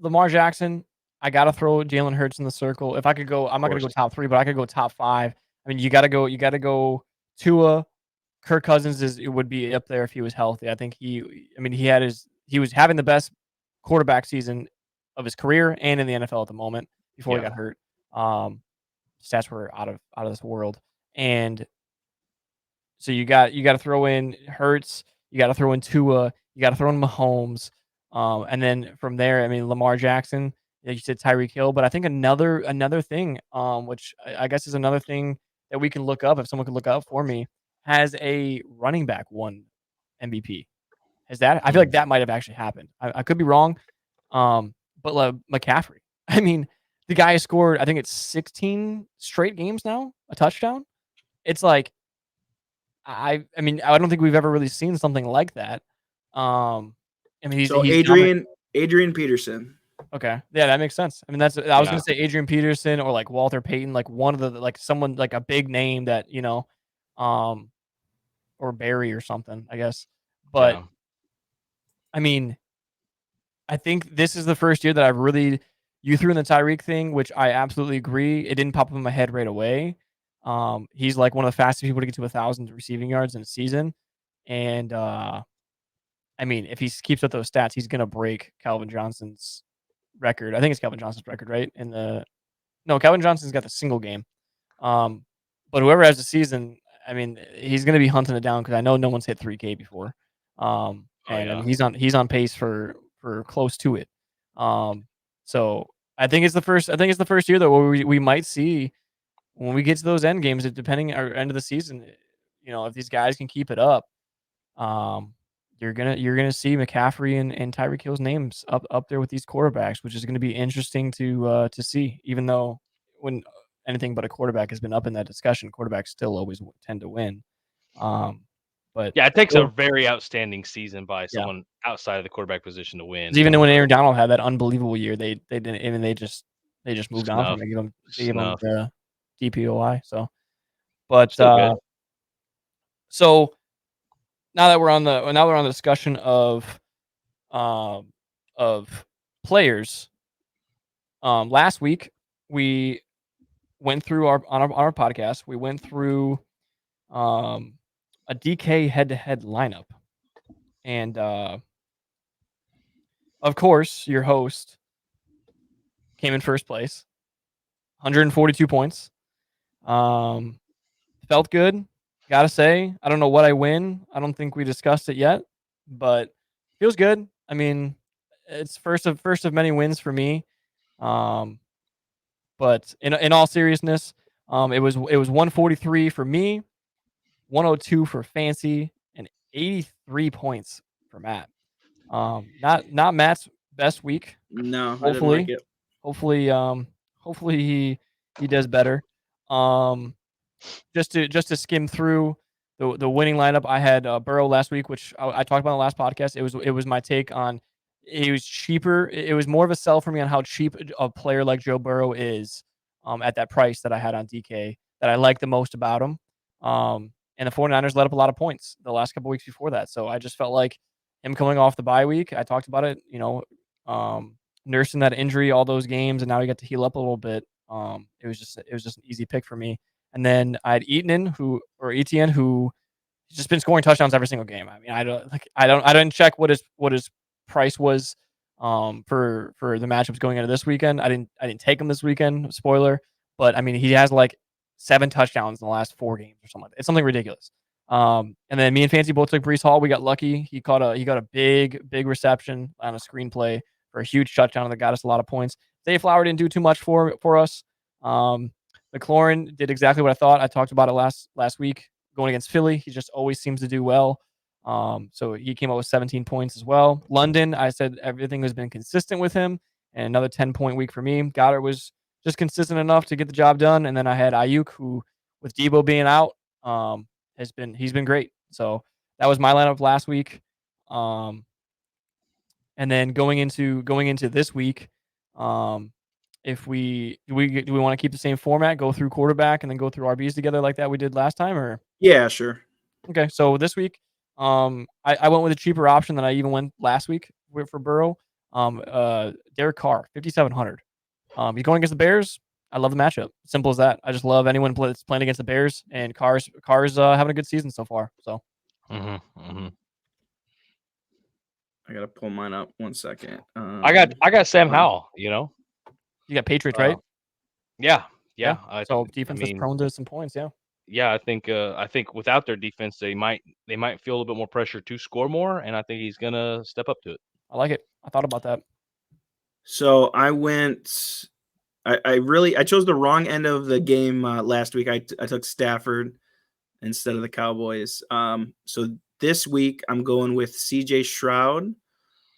[SPEAKER 1] Lamar Jackson. I gotta throw Jalen Hurts in the circle. If I could go, I'm not gonna go top 3, but I could go top 5. I mean, you gotta go Tua. Kirk Cousins would be up there if he was healthy. I think he was having the best quarterback season of his career and in the NFL at the moment before he got hurt. Stats were out of this world. And so you got to throw in Hurts, you got to throw in Tua, you got to throw in Mahomes. And then from there, I mean, Lamar Jackson, like you said, Tyreek Hill. But I think another thing, which I guess is another thing that we can look up, if someone could look up for me, has a running back won MVP. I feel like that might have actually happened. I could be wrong. But McCaffrey, I mean, the guy has scored, I think it's 16 straight games now, a touchdown. It's like, I mean, I don't think we've ever really seen something like that. I mean, he's dominant.
[SPEAKER 2] Adrian Peterson.
[SPEAKER 1] Okay, yeah, that makes sense. I mean, I was gonna
[SPEAKER 3] Yeah.
[SPEAKER 1] say Adrian Peterson or like Walter Payton, like one of the like someone like a big name that or Barry or something, I guess. But
[SPEAKER 3] Yeah.
[SPEAKER 1] I mean, I think this is the first year that I've really you threw in the Tyreek thing, which I absolutely agree. It didn't pop up in my head right away. He's like one of the fastest people to get to 1,000 receiving yards in a season, and I mean, if he keeps up those stats, he's gonna break Calvin Johnson's record. I think it's Calvin Johnson's record, right? No, Calvin Johnson's got the single game. Um, but whoever has the season, I mean, he's gonna be hunting it down because I know no one's hit 3K before.
[SPEAKER 3] Oh
[SPEAKER 1] And I mean,
[SPEAKER 3] yeah.
[SPEAKER 1] he's on pace for close to it. So I think it's the first year though where we might see when we get to those end games, depending or end of the season, if these guys can keep it up, um, you're gonna see McCaffrey and Tyreek Hill's names up there with these quarterbacks, which is gonna be interesting to see. Even though when anything but a quarterback has been up in that discussion, quarterbacks still always tend to win. Um, but
[SPEAKER 3] Yeah, it takes a
[SPEAKER 1] still,
[SPEAKER 3] very outstanding season by
[SPEAKER 1] yeah,
[SPEAKER 3] someone outside of the quarterback position to
[SPEAKER 1] 'cause
[SPEAKER 3] win.
[SPEAKER 1] even when Aaron Donald had that unbelievable year, they didn't. I mean, they just moved on from
[SPEAKER 3] Snuff.
[SPEAKER 1] it. Gave him
[SPEAKER 3] Snuff.
[SPEAKER 1] the DPOI. So, but
[SPEAKER 3] Still good.
[SPEAKER 1] so now we're on the discussion um, of players. Last week we went through on our podcast. We went through um, a DK head-to-head lineup, and of course, your host came in first place, 142 points. Felt good. Gotta say, I don't know what I win. I don't think we discussed it yet, but feels good. I mean, it's first of many wins for me. Um, But in all seriousness, it was 143 for me, 102 for Fancy, and 83 points for Matt. Not Matt's best week.
[SPEAKER 2] No, I didn't like
[SPEAKER 1] Hopefully,
[SPEAKER 2] it.
[SPEAKER 1] hopefully, hopefully he does better. Um, just to skim through the winning lineup, I had Burrow last week, which I talked about in the last podcast. It was my take on it was cheaper. It was more of a sell for me on how cheap a player like Joe Burrow is at that price that I had on DK that I like the most about him. And the 49ers let up a lot of points the last couple weeks before that. So I just felt like him coming off the bye week, I talked about it, nursing that injury all those games, and now he got to heal up a little bit. It was just an easy pick for me. And then I had Etienne, who he's just been scoring touchdowns every single game. I mean, I didn't check what his price was for the matchups going into this weekend. I didn't take him this weekend, spoiler, but I mean, he has like 7 touchdowns in the last 4 games or something like that. It's something ridiculous. And then me and Fancy both took Breece Hall. We got lucky. He got a big reception on a screenplay for a huge touchdown that got us a lot of points. Zay Flower didn't do too much for us. McLaurin did exactly what I thought. I talked about it last week going against Philly. He just always seems to do well. So he came up with 17 points as well. London, I said everything has been consistent with him, and another 10-point week for me. Goddard was just consistent enough to get the job done, and then I had Ayuk, who with Debo being out, he's been great. So that was my lineup last week. And then going into this week, if do we want to keep the same format, go through quarterback and then go through RBs together like that we did last time, or?
[SPEAKER 2] Yeah, sure.
[SPEAKER 1] Okay, so this week, I went with a cheaper option than I even went last week for Burrow. Derek Carr, 5,700. He's going against the Bears. I love the matchup. Simple as that. I just love anyone that's playing against the Bears, and Carr's having a good season so far. So.
[SPEAKER 2] I gotta pull mine up 1 second.
[SPEAKER 3] I got Sam Howell. You
[SPEAKER 1] got Patriots, right?
[SPEAKER 3] Yeah.
[SPEAKER 1] So defense is prone to some points. Yeah.
[SPEAKER 3] Yeah, I think without their defense, they might feel a little bit more pressure to score more, and I think he's gonna step up to it.
[SPEAKER 1] I like it. I thought about that.
[SPEAKER 2] So I went. I chose the wrong end of the game last week. I took Stafford instead of the Cowboys. So this week I'm going with CJ Stroud.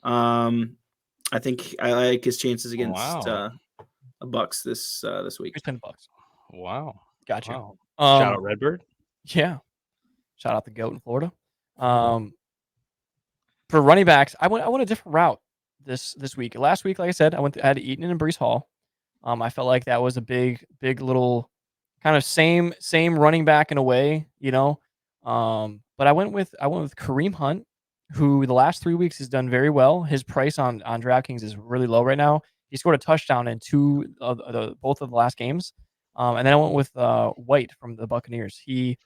[SPEAKER 2] I think I like his chances against Bucks this week.
[SPEAKER 1] Who's playing the Bucks?
[SPEAKER 3] Wow.
[SPEAKER 1] Gotcha.
[SPEAKER 3] Wow. Shout out Redbird.
[SPEAKER 1] Yeah. Shout out the GOAT in Florida. For running backs, I went a different route this week. Last week, like I said, I had Eaton and Breece Hall. I felt like that was a big little kind of same running back in a way, but I went with Kareem Hunt, who the last 3 weeks has done very well. His price on DraftKings is really low right now. He scored a touchdown in both of the last games. And then I went with White from the Buccaneers. He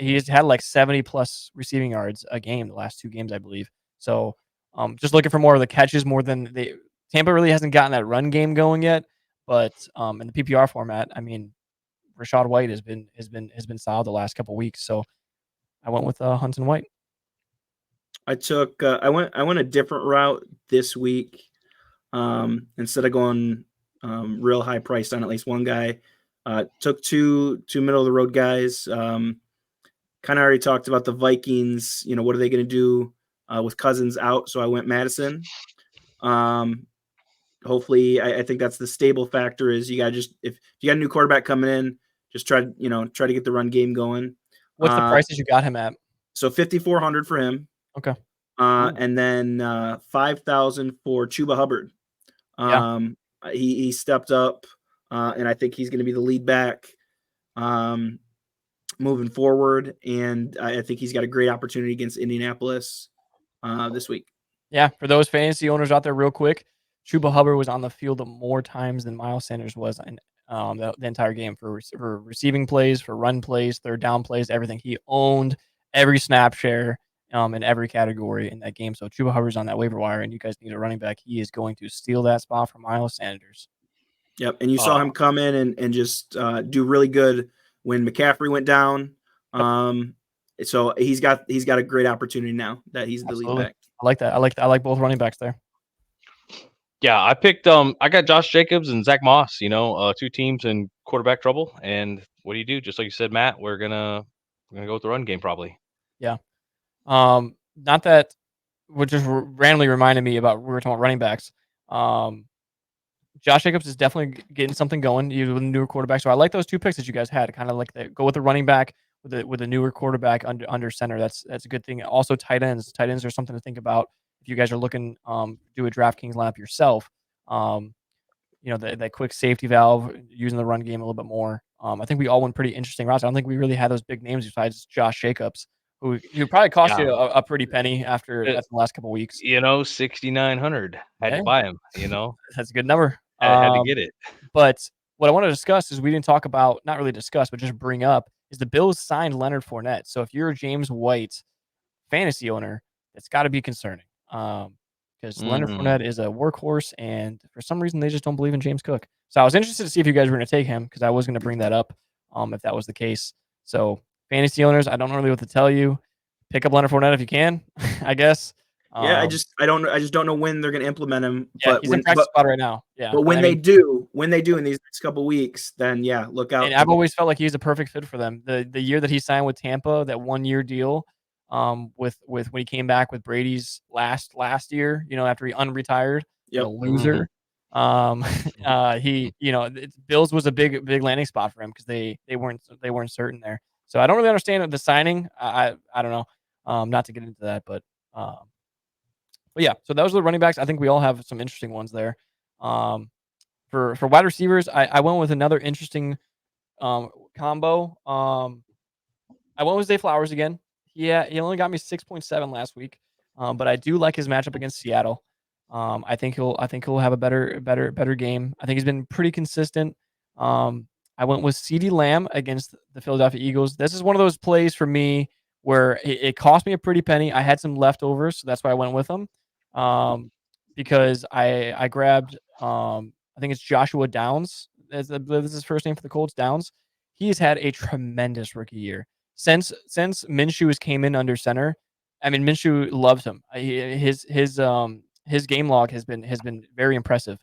[SPEAKER 1] has had like 70 plus receiving yards a game the last 2 games, I believe. So just looking for more of the catches more than Tampa really hasn't gotten that run game going yet. But in the PPR format, I mean, Rachaad White has been solid the last couple weeks. So I went with Hunt and White.
[SPEAKER 2] I took I went a different route this week. Instead of going real high priced on at least one guy, took two middle of the road guys. Kind of already talked about the Vikings. What are they going to do with Cousins out? So I went Madison. Hopefully, I think that's the stable factor. Is you got if you got a new quarterback coming in, just try to get the run game going.
[SPEAKER 1] What's the prices you got him at?
[SPEAKER 2] So 5,400 for him.
[SPEAKER 1] Okay.
[SPEAKER 2] And then 5,000 for Chuba Hubbard. He stepped up, and I think he's going to be the lead back moving forward. And I think he's got a great opportunity against Indianapolis this week.
[SPEAKER 1] Yeah, for those fantasy owners out there, real quick, Chuba Hubbard was on the field more times than Miles Sanders was in the entire game for receiving plays, for run plays, third down plays, everything. He owned every snap share in every category in that game. So Chuba Hubbard's on that waiver wire, and you guys need a running back. He is going to steal that spot from Miles Sanders.
[SPEAKER 2] Yep, and you saw him come in and just do really good when McCaffrey went down. So he's got a great opportunity now that he's the lead back.
[SPEAKER 1] I like that. I like both running backs there.
[SPEAKER 3] Yeah, I picked I got Josh Jacobs and Zach Moss, 2 teams in quarterback trouble. And what do you do? Just like you said, Matt, we're gonna go with the run game probably.
[SPEAKER 1] Yeah. Not that what just randomly reminded me about we were talking about running backs. Josh Jacobs is definitely getting something going. You with a newer quarterback, so I like those 2 picks that you guys had. Kind of like go with the running back with a newer quarterback under center. That's a good thing. Also, tight ends. Tight ends are something to think about if you guys are looking do a DraftKings lineup yourself. That quick safety valve using the run game a little bit more. I think we all went pretty interesting routes. I don't think we really had those big names besides Josh Jacobs, who probably cost you a pretty penny after the last couple of weeks.
[SPEAKER 3] 6,900 had to buy him.
[SPEAKER 1] That's a good number.
[SPEAKER 3] Had to get it.
[SPEAKER 1] But what I want to discuss is we didn't talk about, not really discuss, but just bring up is the Bills signed Leonard Fournette. So if you're a James White fantasy owner, it's got to be concerning. Because Leonard Fournette is a workhorse, and for some reason they just don't believe in James Cook. So I was interested to see if you guys were going to take him because I was going to bring that up if that was the case. So fantasy owners, I don't know really what to tell you. Pick up Leonard Fournette if you can, I guess.
[SPEAKER 2] Yeah, I just don't know when they're going to implement him.
[SPEAKER 1] Yeah,
[SPEAKER 2] but
[SPEAKER 1] he's in practice spot right now. Yeah,
[SPEAKER 2] but when they do in these next couple of weeks, then yeah, look out.
[SPEAKER 1] And I've always felt like he's a perfect fit for them. The year that he signed with Tampa, that 1-year deal, with when he came back with Brady's last year, after he unretired, the loser. He, Bills was a big landing spot for him because they weren't certain there. So I don't really understand the signing. I don't know. Not to get into that, but yeah. So those are the running backs. I think we all have some interesting ones there. For wide receivers, I went with another interesting combo. I went with Zay Flowers again. Yeah, he only got me 6.7 last week, but I do like his matchup against Seattle. I think he'll have a better game. I think he's been pretty consistent. I went with CeeDee Lamb against the Philadelphia Eagles. This is one of those plays for me where it cost me a pretty penny. I had some leftovers, so that's why I went with him. Because I grabbed I think it's Joshua Downs. This is his first name for the Colts. Downs. He's had a tremendous rookie year since Minshew came in under center. I mean, Minshew loves him. His game log has been very impressive.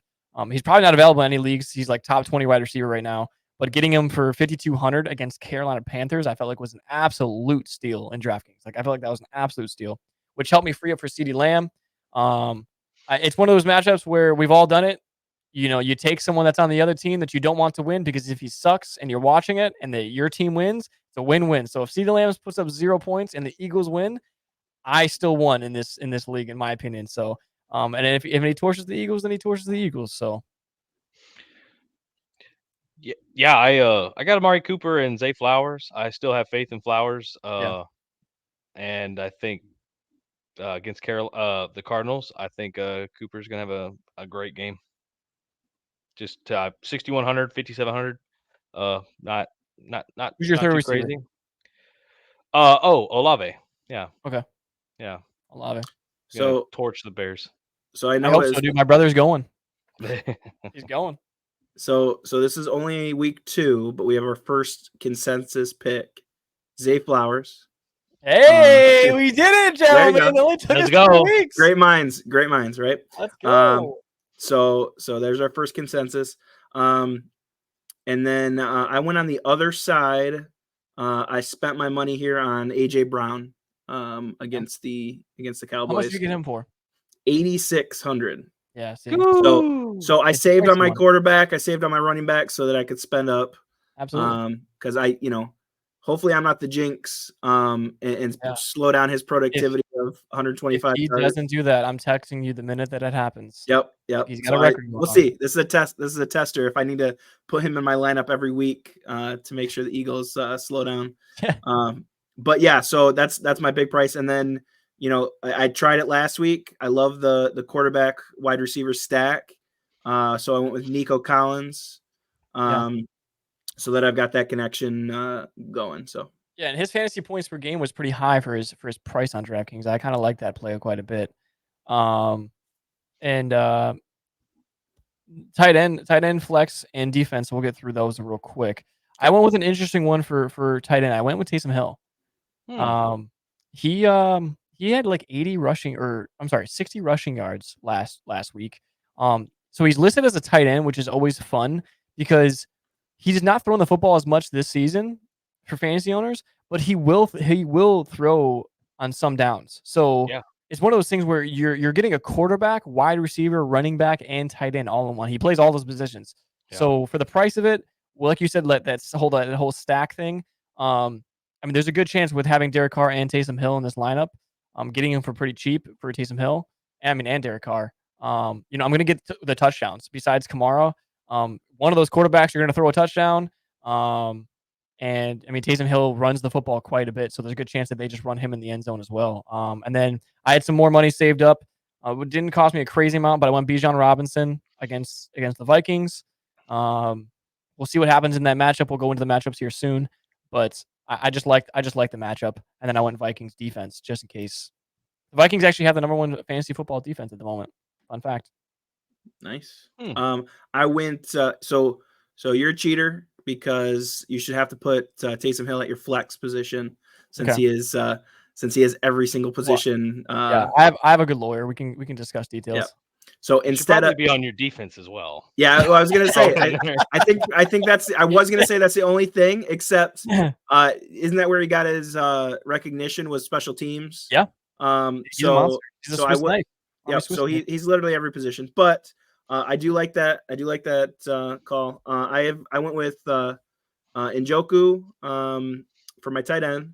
[SPEAKER 1] He's probably not available in any leagues. He's like top 20 wide receiver right now. But getting him for 5,200 against Carolina Panthers, I felt like was an absolute steal in DraftKings. Like I felt like that was an absolute steal, which helped me free up for CeeDee Lamb. It's one of those matchups where we've all done it. you take someone that's on the other team that you don't want to win, because if he sucks and you're watching it and your team wins, it's a win-win. So if CeeDee Lamb puts up 0 points and the Eagles win, I still won in this league, in my opinion. So, and if he torches the Eagles, then he torches the Eagles. So,
[SPEAKER 3] Yeah, I got Amari Cooper and Zay Flowers. I still have faith in Flowers. And I think against the Cardinals, I think Cooper's gonna have a great game. Just 6,100, 5,700. Not
[SPEAKER 1] who's your
[SPEAKER 3] not
[SPEAKER 1] third
[SPEAKER 3] too
[SPEAKER 1] receiver?
[SPEAKER 3] crazy. Olave. Yeah.
[SPEAKER 1] Okay,
[SPEAKER 3] Yeah.
[SPEAKER 1] Olave.
[SPEAKER 2] So
[SPEAKER 3] torch the Bears.
[SPEAKER 2] So I
[SPEAKER 1] I
[SPEAKER 2] know
[SPEAKER 1] hope so, dude. My brother's going. He's going.
[SPEAKER 2] So this is only week 2, but we have our first consensus pick. Zay Flowers.
[SPEAKER 1] Hey, we did it, gentlemen. It only took
[SPEAKER 3] Let's
[SPEAKER 1] us
[SPEAKER 3] go.
[SPEAKER 1] 2 weeks.
[SPEAKER 2] Great minds, right?
[SPEAKER 1] Let's go.
[SPEAKER 2] So there's our first consensus. And then I went on the other side. I spent my money here on AJ Brown against the Cowboys.
[SPEAKER 1] How much did you get him for?
[SPEAKER 2] 8,600.
[SPEAKER 1] Yeah. See?
[SPEAKER 2] So I saved on my quarterback. I saved on my running back so that I could spend up.
[SPEAKER 1] Absolutely.
[SPEAKER 2] Because hopefully I'm not the jinx and slow down his productivity of 125.
[SPEAKER 1] If he doesn't do that, I'm texting you the minute that it happens.
[SPEAKER 2] Yep.
[SPEAKER 1] He's got a record.
[SPEAKER 2] We'll see. This is a test. This is a tester. If I need to put him in my lineup every week to make sure the Eagles slow down. But yeah, so that's my big price. And then I tried it last week. I love the quarterback wide receiver stack. So I went with Nico Collins. So that I've got that connection going. So
[SPEAKER 1] yeah, and his fantasy points per game was pretty high for his price on DraftKings. I kind of like that play quite a bit. And tight end flex and defense. We'll get through those real quick. I went with an interesting one for tight end. I went with Taysom Hill. He had like 60 rushing yards last week. So he's listed as a tight end, which is always fun because he's not throwing the football as much this season for fantasy owners, but he will throw on some downs. So it's one of those things where you're getting a quarterback, wide receiver, running back, and tight end all in one. He plays all those positions. So for the price of it, well, like you said, let that whole stack thing. I mean, there's a good chance with having Derek Carr and Taysom Hill in this lineup, getting him for pretty cheap for Taysom Hill. And Derek Carr. I'm going to get the touchdowns besides Kamara. One of those quarterbacks are going to throw a touchdown. And Taysom Hill runs the football quite a bit, so there's a good chance that they just run him in the end zone as well. And then I had some more money saved up. It didn't cost me a crazy amount, but I went Bijan Robinson against the Vikings. We'll see what happens in that matchup. We'll go into the matchups here soon, but I just like the matchup. And then I went Vikings defense just in case. The Vikings actually have the #1 fantasy football defense at the moment. Fun fact.
[SPEAKER 2] Nice. I went so you're a cheater because you should have to put Taysom Hill at your flex position since he has every single position.
[SPEAKER 1] I have a good lawyer. We can discuss details.
[SPEAKER 2] Yeah. So instead of
[SPEAKER 3] be on your defense as well.
[SPEAKER 2] Yeah, well, I was gonna say I think that's I was gonna say that's the only thing, except isn't that where he got his recognition was special teams?
[SPEAKER 1] Yeah.
[SPEAKER 2] He's I would so he's literally every position. But I do like that. I do like that call. I went with Njoku for my tight end.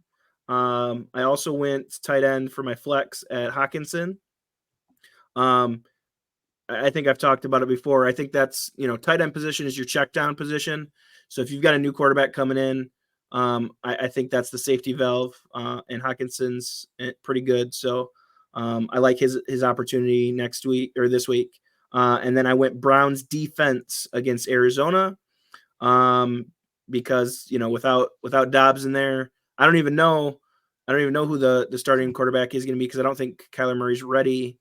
[SPEAKER 2] I also went tight end for my flex at Hawkinson. I think I've talked about it before. I think that's, tight end position is your check down position. So if you've got a new quarterback coming in, I think that's the safety valve, and Hawkinson's pretty good. So I like his opportunity next week or this week. And then I went Browns defense against Arizona because, without Dobbs in there, I don't even know who the starting quarterback is going to be because I don't think Kyler Murray's ready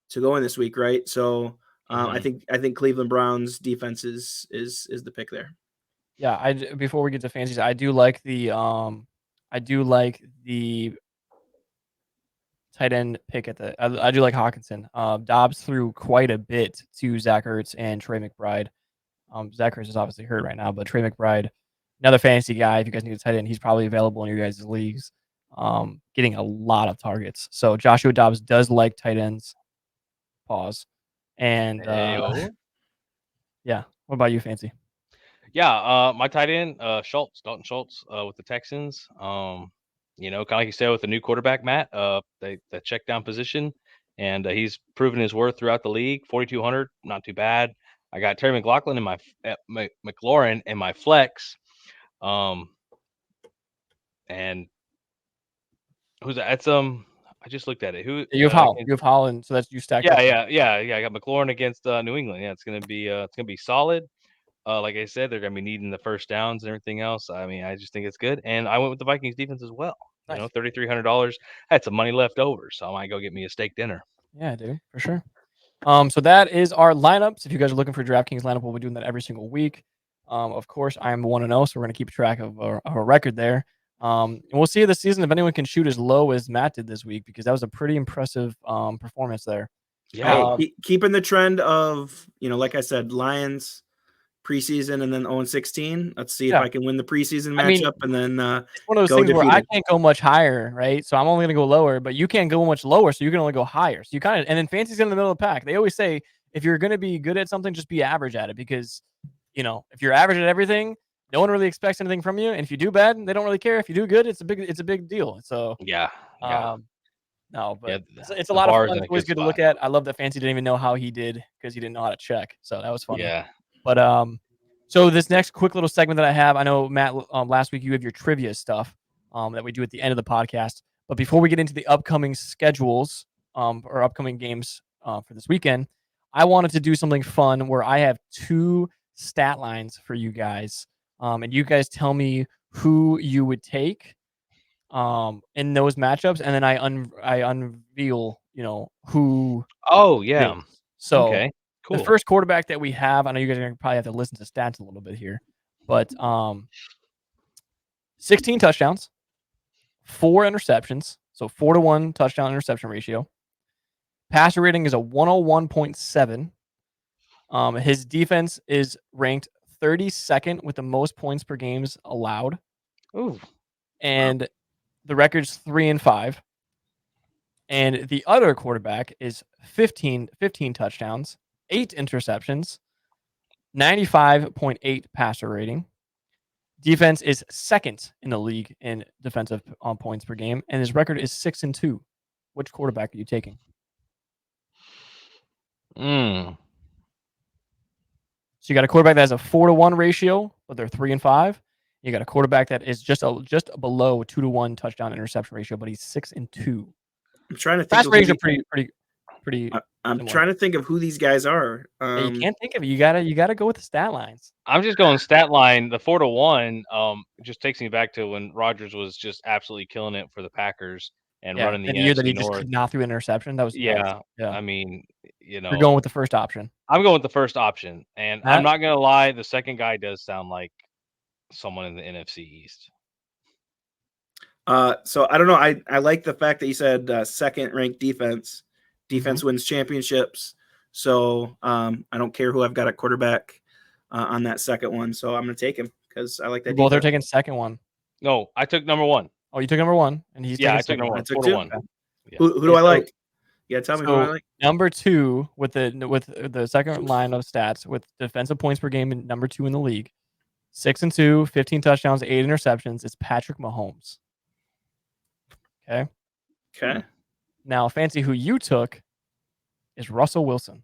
[SPEAKER 2] to go in this week, right? So I think Cleveland Browns defense is the pick there.
[SPEAKER 1] Yeah, before we get to fancies, I do like the tight end pick I do like Hawkinson. Dobbs threw quite a bit to Zach Ertz and Trey McBride. Zach Ertz is obviously hurt right now, but Trey McBride, another fantasy guy. If you guys need a tight end, he's probably available in your guys' leagues. Getting a lot of targets. So Joshua Dobbs does like tight ends. Pause. And Yeah. What about you, Fancy?
[SPEAKER 3] Yeah, my tight end, Dalton Schultz, with the Texans. Kind of like you said, with the new quarterback, Matt, the check down position, and he's proven his worth throughout the league. 4,200, not too bad. I got Terry McLaurin in McLaurin in my flex, and who's that? It's I just looked at it. Who
[SPEAKER 1] You have Hall. You have Hall, and so that's you stacked up.
[SPEAKER 3] Yeah. I got McLaurin against New England. Yeah, it's gonna be solid. Like I said, they're going to be needing the first downs and everything else. I mean, I just think it's good. And I went with the Vikings defense as well.
[SPEAKER 1] Nice.
[SPEAKER 3] $3,300. I had some money left over, so I might go get me a steak dinner.
[SPEAKER 1] Yeah, dude, for sure. So that is our lineups. If you guys are looking for DraftKings lineup, we'll be doing that every single week. Of course, I'm 1-0, so we're going to keep track of our record there. And we'll see this season if anyone can shoot as low as Matt did this week, because that was a pretty impressive performance there.
[SPEAKER 3] Yeah.
[SPEAKER 2] Keeping the trend of, like I said, Lions preseason and then 0-16. Let's see if I can win the preseason matchup and then
[SPEAKER 1] it's one of those things where I can't go much higher, right? So I'm only going to go lower, but you can't go much lower, so you can only go higher. So you kind of, and then Fancy's in the middle of the pack. They always say if you're going to be good at something, just be average at it, because if you're average at everything, no one really expects anything from you, and if you do bad, they don't really care. If you do good, it's a big deal. So no, but it's a lot of fun. It's always good to look at. I love that Fancy didn't even know how he did because he didn't know how to check. So that was funny.
[SPEAKER 3] Yeah.
[SPEAKER 1] But so this next quick little segment that I have, I know Matt, last week you have your trivia stuff that we do at the end of the podcast. But before we get into the upcoming schedules or upcoming games for this weekend, I wanted to do something fun where I have 2 stat lines for you guys, and you guys tell me who you would take in those matchups, and then I unveil who.
[SPEAKER 3] Oh yeah.
[SPEAKER 1] Is. So
[SPEAKER 3] okay. Cool.
[SPEAKER 1] The first quarterback that we have, I know you guys are going to probably have to listen to stats a little bit here, but 16 touchdowns, 4 interceptions, so 4-to-1 touchdown interception ratio. Passer rating is a 101.7. His defense is ranked 32nd with the most points per games allowed.
[SPEAKER 3] Ooh.
[SPEAKER 1] And the record's 3-5. And the other quarterback is 15 touchdowns, 8 interceptions, 95.8 passer rating. Defense is 2nd in the league in defensive points per game, and his record is 6-2. Which quarterback are you taking? So you got a quarterback that has a 4-to-1 ratio, but they're 3-5. You got a quarterback that is just below 2-to-1 touchdown interception ratio, but he's 6-2.
[SPEAKER 2] I'm trying to think.
[SPEAKER 1] Pass ratings are pretty.
[SPEAKER 2] I'm trying to think of who these guys are.
[SPEAKER 1] You can't think of it. You gotta go with the stat lines.
[SPEAKER 3] I'm just going stat line. The 4-to-1 just takes me back to when Rodgers was just absolutely killing it for the Packers and running the
[SPEAKER 1] year that he
[SPEAKER 3] North.
[SPEAKER 1] just could not through an interception. That was
[SPEAKER 3] yeah. I mean,
[SPEAKER 1] you're going with the first option.
[SPEAKER 3] I'm going with the first option, and I'm not gonna lie. The second guy does sound like someone in the NFC East.
[SPEAKER 2] So I don't know. I like the fact that you said second ranked defense. Defense wins championships. So I don't care who I've got at quarterback on that second one. So I'm going to take him because I like that.
[SPEAKER 1] Well, they're taking second one.
[SPEAKER 3] No, I took number 1.
[SPEAKER 1] Oh, you took number 1, and he's
[SPEAKER 3] I took number 1.
[SPEAKER 2] I took 2. Okay. Yeah. Who do I like? Yeah, tell me who I like.
[SPEAKER 1] Number 2 with the second line of stats with defensive points per game, and number 2 in the league, 6-2, 15 touchdowns, 8 interceptions. It's Patrick Mahomes. Okay. Now, Fancy, who you took is Russell Wilson.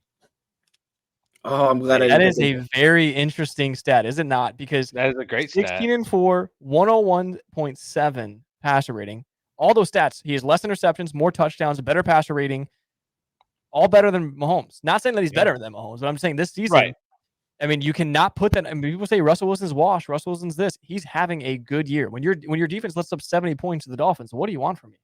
[SPEAKER 2] Oh, I'm glad
[SPEAKER 1] that is a very interesting stat, is it not? Because
[SPEAKER 3] that is a great stat.
[SPEAKER 1] 16-4, 101.7 passer rating. All those stats, he has less interceptions, more touchdowns, a better passer rating, all better than Mahomes. Not saying that he's better than Mahomes, but I'm saying this season,
[SPEAKER 3] right.
[SPEAKER 1] I mean, you cannot put that. I mean, people say Russell Wilson's washed. Russell Wilson's this. He's having a good year. When your defense lets up 70 points to the Dolphins, what do you want from me?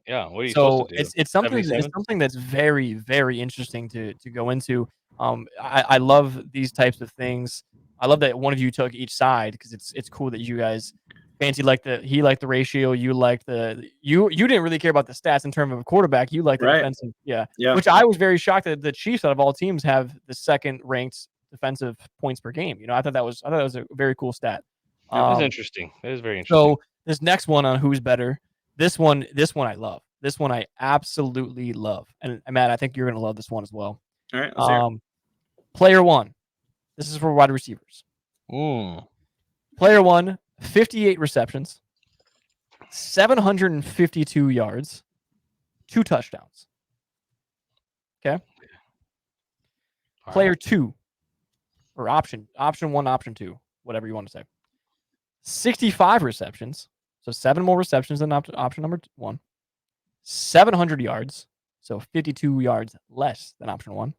[SPEAKER 3] Yeah. What are you supposed to do?
[SPEAKER 1] It's something that's very, very interesting to go into. I love these types of things. I love that one of you took each side because it's cool that you guys Fancy he liked the ratio. You liked you didn't really care about the stats in terms of a quarterback. You liked the defensive, yeah. Which I was very shocked that the Chiefs out of all teams have the second ranked defensive points per game. I thought that was a very cool stat.
[SPEAKER 3] It was interesting. It was very interesting.
[SPEAKER 1] So this next one on who's better. This one I love. This one I absolutely love. And Matt, I think you're gonna love this one as well.
[SPEAKER 2] All right.
[SPEAKER 1] Player 1. This is for wide receivers. Player 1, 58 receptions, 752 yards, 2 touchdowns. Okay. Player 2, or option 1, option 2, whatever you want to say. 65 receptions, so 7 more receptions than option number 1. 700 yards, so 52 yards less than option 1,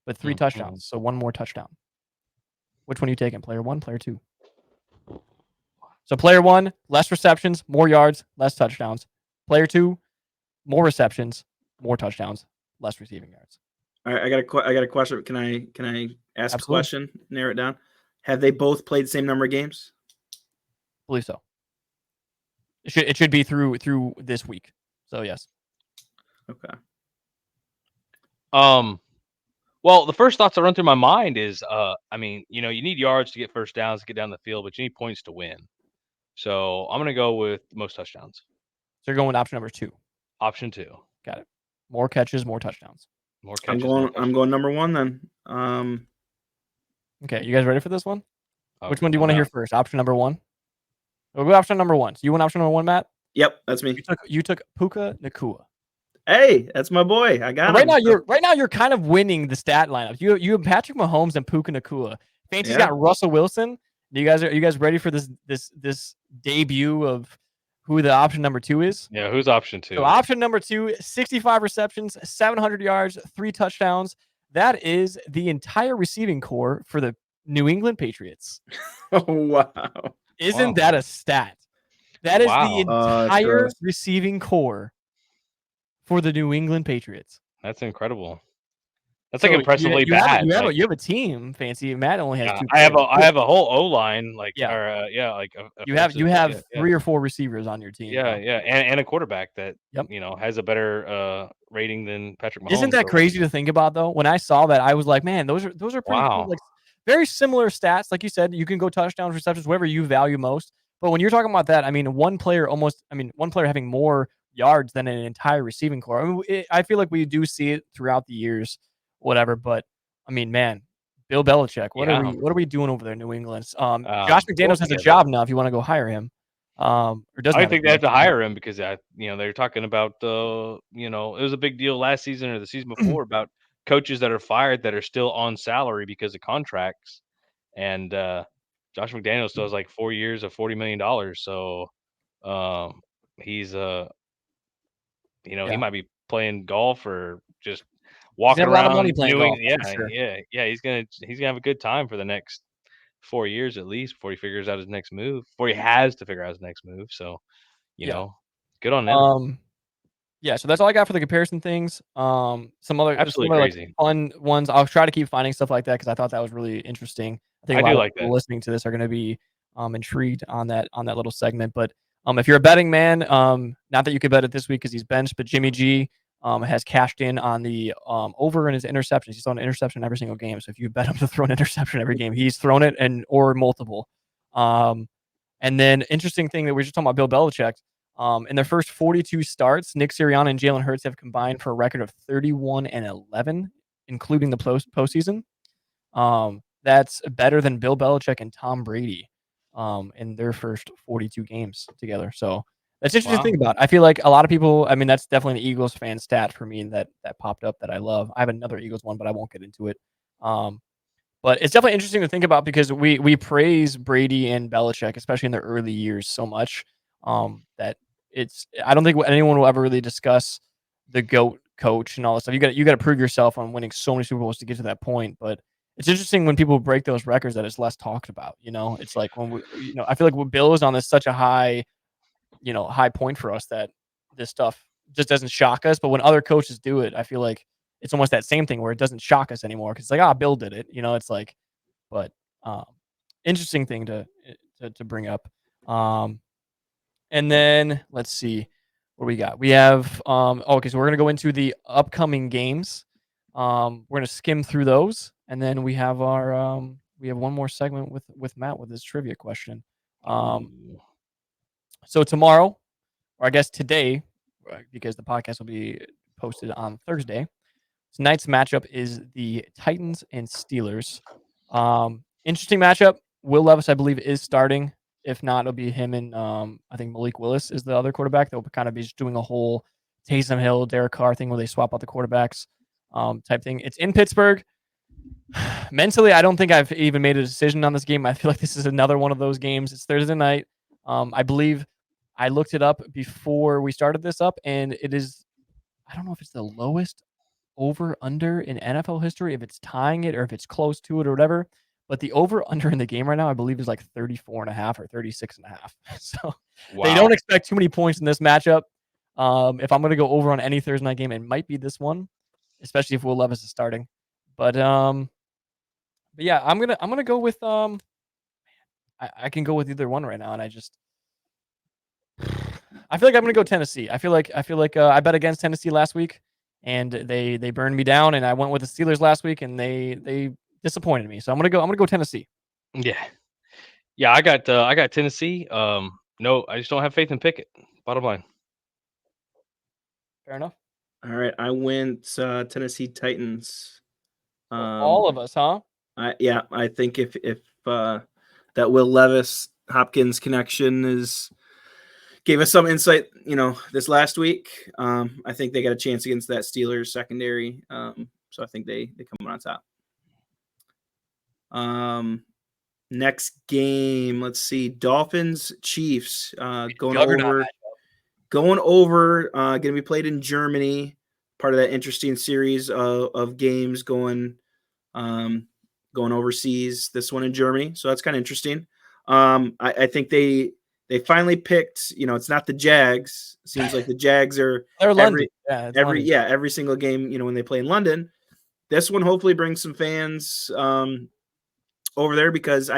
[SPEAKER 1] but 3 touchdowns, so 1 more touchdown. Which one are you taking? Player 1, player 2? So player 1, less receptions, more yards, less touchdowns. Player 2, more receptions, more touchdowns, less receiving yards.
[SPEAKER 2] All right, I got a question. Can I ask
[SPEAKER 1] Absolutely.
[SPEAKER 2] a question? Narrow it down. Have they both played the same number of games?
[SPEAKER 1] I believe so. It should be through this week. So yes.
[SPEAKER 2] Okay.
[SPEAKER 3] Well, the first thoughts that run through my mind is, I mean, you need yards to get first downs to get down the field, but you need points to win. So I'm gonna go with most touchdowns.
[SPEAKER 1] So you're going with option number 2.
[SPEAKER 3] Option 2.
[SPEAKER 1] Got it. More catches, more touchdowns.
[SPEAKER 3] More catches.
[SPEAKER 2] I'm going number 1 then.
[SPEAKER 1] Okay, you guys ready for this one?
[SPEAKER 3] Okay,
[SPEAKER 1] which one do you want to hear first? Option number 1. We'll go option number 1. So you want option number 1, Matt?
[SPEAKER 2] Yep, that's me.
[SPEAKER 1] You took Puka Nacua.
[SPEAKER 2] Hey, that's my boy. I got
[SPEAKER 1] him.
[SPEAKER 2] Right
[SPEAKER 1] now you're kind of winning the stat lineup. You have Patrick Mahomes and Puka Nacua. Fancy's got Russell Wilson. Are you guys ready for this debut of who the option number 2 is?
[SPEAKER 3] Yeah, who's option 2?
[SPEAKER 1] So option number 2, 65 receptions, 700 yards, 3 touchdowns. That is the entire receiving core for the New England Patriots.
[SPEAKER 2] Oh, wow.
[SPEAKER 1] Isn't that a stat? That is the entire receiving core for the New England Patriots.
[SPEAKER 3] That's incredible. That's like impressively bad.
[SPEAKER 1] You have a team, Fancy. Matt only has 2.
[SPEAKER 3] I have a whole O-line, like
[SPEAKER 1] you have 3 or 4 receivers on your team.
[SPEAKER 3] Yeah, and a quarterback that has a better rating than Patrick Mahomes.
[SPEAKER 1] Isn't that crazy to think about though? When I saw that, I was like, man, those are pretty cool. Like very similar stats. Like you said, you can go touchdowns, receptions, whatever you value most. But when you're talking about that, I mean, one player having more yards than an entire receiving core. I mean, I feel like we do see it throughout the years, whatever. But I mean, man, Bill Belichick, what are we doing over there in New England? Josh McDaniels has a job now. If you want to go hire him, or doesn't?
[SPEAKER 3] I think they have to hire him because they're talking about it was a big deal last season or the season before about coaches that are fired that are still on salary because of contracts, and Josh McDaniels still has like 4 years of $40 million. So he's he might be playing golf or just walking around.
[SPEAKER 1] A lot of money playing golf.
[SPEAKER 3] Yeah. He's gonna have a good time for the next 4 years at least before he figures out his next move. Before he has to figure out his next move. So good on them.
[SPEAKER 1] Yeah, so that's all I got for the comparison things. Some other
[SPEAKER 3] crazy
[SPEAKER 1] fun ones. I'll try to keep finding stuff like that because I thought that was really interesting. I think a lot of people listening to this are going to be intrigued on that little segment. But if you're a betting man, not that you could bet it this week because he's benched, but Jimmy G has cashed in on the over in his interceptions. He's thrown an interception every single game. So if you bet him to throw an interception every game, he's thrown it or multiple. And then interesting thing that we were just talking about Bill Belichick. In their first 42 starts, Nick Sirianni and Jalen Hurts have combined for a record of 31-11, including the postseason. That's better than Bill Belichick and Tom Brady in their first 42 games together. So that's interesting to think about. I feel like a lot of people, I mean, that's definitely an Eagles fan stat for me that popped up that I love. I have another Eagles one, but I won't get into it. But it's definitely interesting to think about because we praise Brady and Belichick, especially in their early years, so much that I don't think anyone will ever really discuss the GOAT coach and all this stuff. You got to prove yourself on winning so many Super Bowls to get to that point. But it's interesting when people break those records that it's less talked about. It's like when I feel like Bill is on such a high point for us that this stuff just doesn't shock us. But when other coaches do it, I feel like it's almost that same thing where it doesn't shock us anymore because it's like, Bill did it. It's like, but interesting thing to bring up. And then let's see what we got. We have okay, so we're gonna go into the upcoming games. We're gonna skim through those, and then we have our we have one more segment with Matt with his trivia question. So tomorrow, or I guess today, because the podcast will be posted on Thursday. Tonight's matchup is the Titans and Steelers. Interesting matchup. Will Levis, I believe, is starting. If not, it'll be him and I think Malik Willis is the other quarterback. They'll kind of be just doing a whole Taysom Hill, Derek Carr thing where they swap out the quarterbacks type thing. It's in Pittsburgh. Mentally, I don't think I've even made a decision on this game. I feel like this is another one of those games. It's Thursday night. I believe I looked it up before we started this up, and it is, I don't know if it's the lowest over under in NFL history, if it's tying it or if it's close to it or whatever. But the over under in the game right now, I believe, is like 34.5 or 36.5. So they don't expect too many points in this matchup. If I'm going to go over on any Thursday night game, it might be this one, especially if Will Levis is starting. But yeah, I'm gonna go with I can go with either one right now, and I feel like I'm gonna go Tennessee. I feel like I bet against Tennessee last week, and they burned me down, and I went with the Steelers last week, and they disappointed me. So I'm gonna go Tennessee.
[SPEAKER 3] Yeah. I got Tennessee. No, I just don't have faith in Pickett. Bottom line.
[SPEAKER 1] Fair enough.
[SPEAKER 2] All right, I went Tennessee Titans.
[SPEAKER 1] All of us, huh?
[SPEAKER 2] I think if that Will Levis Hopkins connection gave us some insight, this last week. I think they got a chance against that Steelers secondary. So I think they come on top. Next game, let's see, Dolphins Chiefs going over. Going to be played in Germany. Part of that interesting series of games going overseas. This one in Germany, so that's kind of interesting. I think they finally picked. It's not the Jags. It seems like the Jags are
[SPEAKER 1] London.
[SPEAKER 2] Every single game. When they play in London, this one hopefully brings some fans over there, because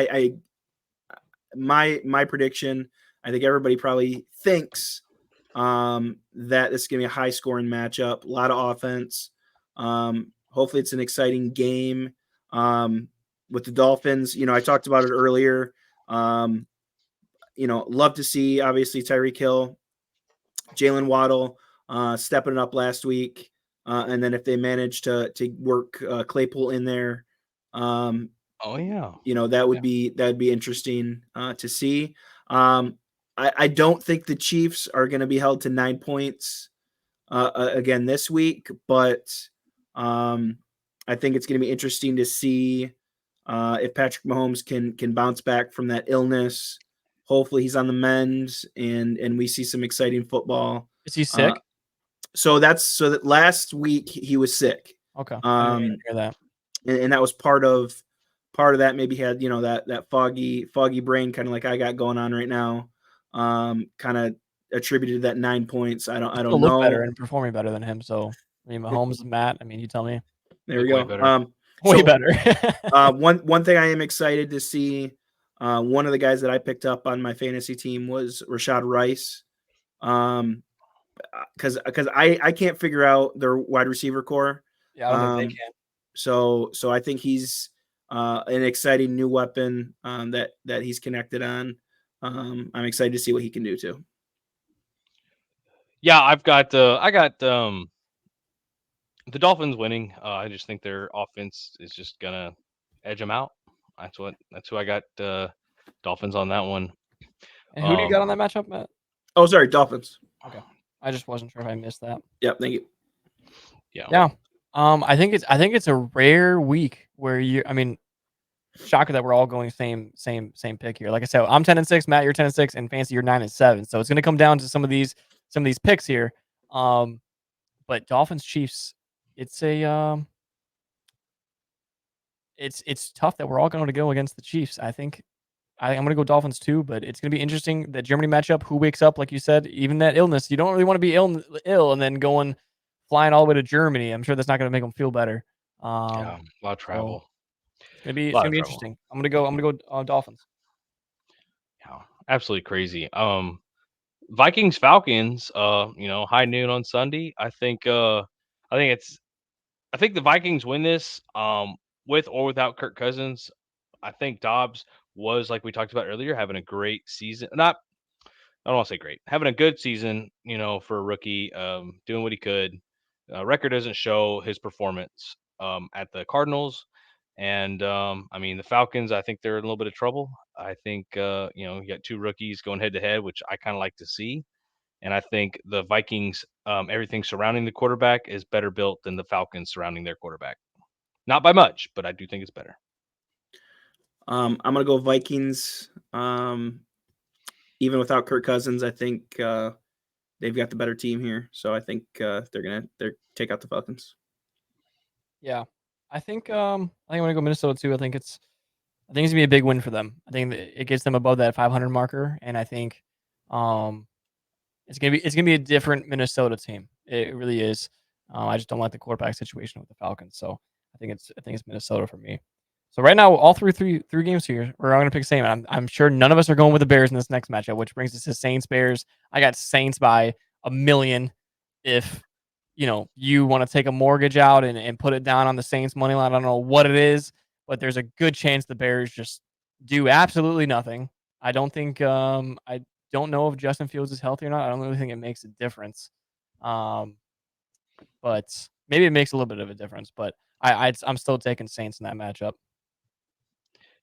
[SPEAKER 2] my prediction. I think everybody probably thinks that this is going to be a high scoring matchup, a lot of offense. Hopefully it's an exciting game with the Dolphins. I talked about it earlier. Love to see, obviously, Tyreek Hill, Jalen Waddle stepping it up last week. And then if they manage to work Claypool in there, that would be interesting to see. I don't think the Chiefs are going to be held to 9 points again this week, but I think it's going to be interesting to see if Patrick Mahomes can bounce back from that illness. Hopefully he's on the mend, and we see some exciting football.
[SPEAKER 1] Is he sick?
[SPEAKER 2] So that last week he was sick.
[SPEAKER 1] Okay. I didn't hear that.
[SPEAKER 2] And that was part of that. Maybe he had that foggy brain, kind of like I got going on right now. Kind of attributed to that 9 points. I don't know.
[SPEAKER 1] Look better and performing better than him. So Mahomes, Matt. You tell me.
[SPEAKER 2] There we go.
[SPEAKER 1] Way better.
[SPEAKER 2] One thing I am excited to see. One of the guys that I picked up on my fantasy team was Rashad Rice. Because I can't figure out their wide receiver core.
[SPEAKER 1] Yeah, I don't think they can.
[SPEAKER 2] So I think he's an exciting new weapon that he's connected on. I'm excited to see what he can do too.
[SPEAKER 3] Yeah, I got the Dolphins winning. I just think their offense is just gonna edge them out. That's who I got. Dolphins on that one.
[SPEAKER 1] And who do you got on that matchup, Matt?
[SPEAKER 2] Oh, sorry, Dolphins.
[SPEAKER 1] Okay, I just wasn't sure if I missed that.
[SPEAKER 2] Yep, thank you.
[SPEAKER 1] Yeah. I think it's a rare week where shocker that we're all going same pick here. Like I said, I'm 10-6, Matt, you're 10-6, and Fancy, you're 9-7. So it's going to come down to some of these picks here. But Dolphins Chiefs, it's it's tough that we're all going to go against the Chiefs. I think I'm going to go Dolphins too, but it's going to be interesting, that Germany matchup. Who wakes up, like you said, even that illness. You don't really want to be ill and then flying all the way to Germany. I'm sure that's not going to make them feel better.
[SPEAKER 3] A lot of travel.
[SPEAKER 1] It's gonna be interesting. I'm gonna go Dolphins.
[SPEAKER 3] Yeah, absolutely crazy. Vikings Falcons. High noon on Sunday. I think the Vikings win this. With or without Kirk Cousins. I think Dobbs was, like we talked about earlier, having a great season. I don't want to say great, having a good season. For a rookie, doing what he could. record doesn't show his performance at the Cardinals. And I mean, the Falcons, I think they're in a little bit of trouble. I think you got two rookies going head to head, which I kind of like to see. And I think the Vikings, everything surrounding the quarterback is better built than the Falcons surrounding their quarterback. Not by much, but I do think it's better.
[SPEAKER 2] I'm gonna go Vikings. Even without Kirk Cousins, I think they've got the better team here. So I think they're take out the Falcons.
[SPEAKER 1] Yeah, I think I'm gonna go Minnesota too. I think it's gonna be a big win for them. I think that it gets them above that 500 marker, and I think it's gonna be a different Minnesota team. It really is. I just don't like the quarterback situation with the Falcons, so I think it's Minnesota for me. So right now, all three games here, we're going to pick same. I'm sure none of us are going with the Bears in this next matchup, which brings us to Saints Bears. I got Saints by 1,000,000. If you want to take a mortgage out and put it down on the Saints money line, I don't know what it is, but there's a good chance the Bears just do absolutely nothing. I don't think I don't know if Justin Fields is healthy or not. I don't really think it makes a difference. But maybe it makes a little bit of a difference. But I'm still taking Saints in that matchup.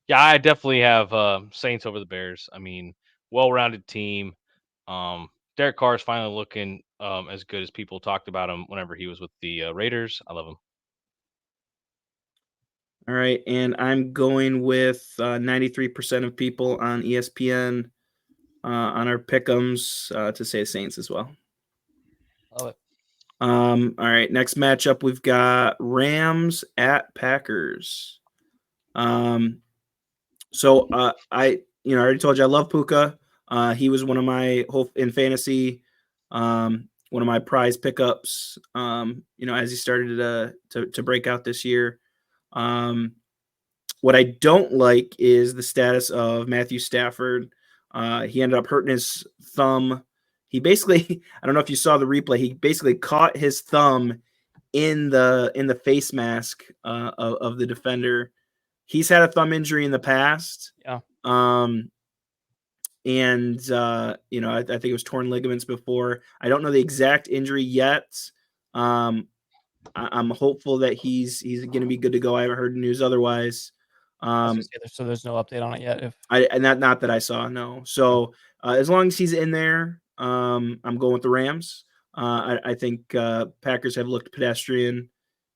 [SPEAKER 3] Yeah, I definitely have Saints over the Bears. I mean, well-rounded team. Derek Carr is finally looking as good as people talked about him whenever he was with the Raiders. I love him.
[SPEAKER 2] All right, and I'm going with 93% of people on ESPN on our pick'ems to say Saints as well.
[SPEAKER 1] Love it.
[SPEAKER 2] All right, next matchup we've got Rams at Packers. So I already told you I love Puka. He was one of my in fantasy, one of my prize pickups. As he started to break out this year. What I don't like is the status of Matthew Stafford. He ended up hurting his thumb. He basically, I don't know if you saw the replay. He basically caught his thumb in the face mask of the defender. He's had a thumb injury in the past.
[SPEAKER 1] Yeah.
[SPEAKER 2] And I think it was torn ligaments before. I don't know the exact injury yet. I'm hopeful that he's going to be good to go. I haven't heard news otherwise.
[SPEAKER 1] So there's no update on it yet.
[SPEAKER 2] Not that I saw, no. So as long as he's in there, I'm going with the Rams. I think Packers have looked pedestrian.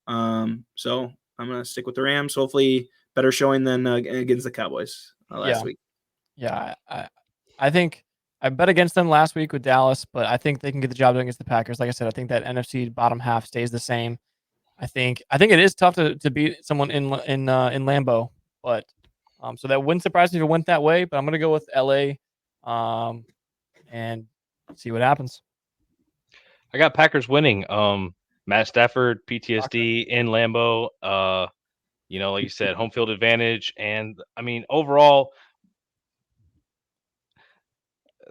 [SPEAKER 2] So I'm going to stick with the Rams. Hopefully better showing than against the Cowboys last week.
[SPEAKER 1] Yeah, I think I bet against them last week with Dallas, but I think they can get the job done against the Packers. Like I said, I think that NFC bottom half stays the same. I think it is tough to beat someone in Lambeau, but so that wouldn't surprise me if it went that way. But I'm gonna go with LA, and see what happens.
[SPEAKER 3] I got Packers winning. Matt Stafford, PTSD in Lambeau. Like you said, home field advantage, and I mean overall,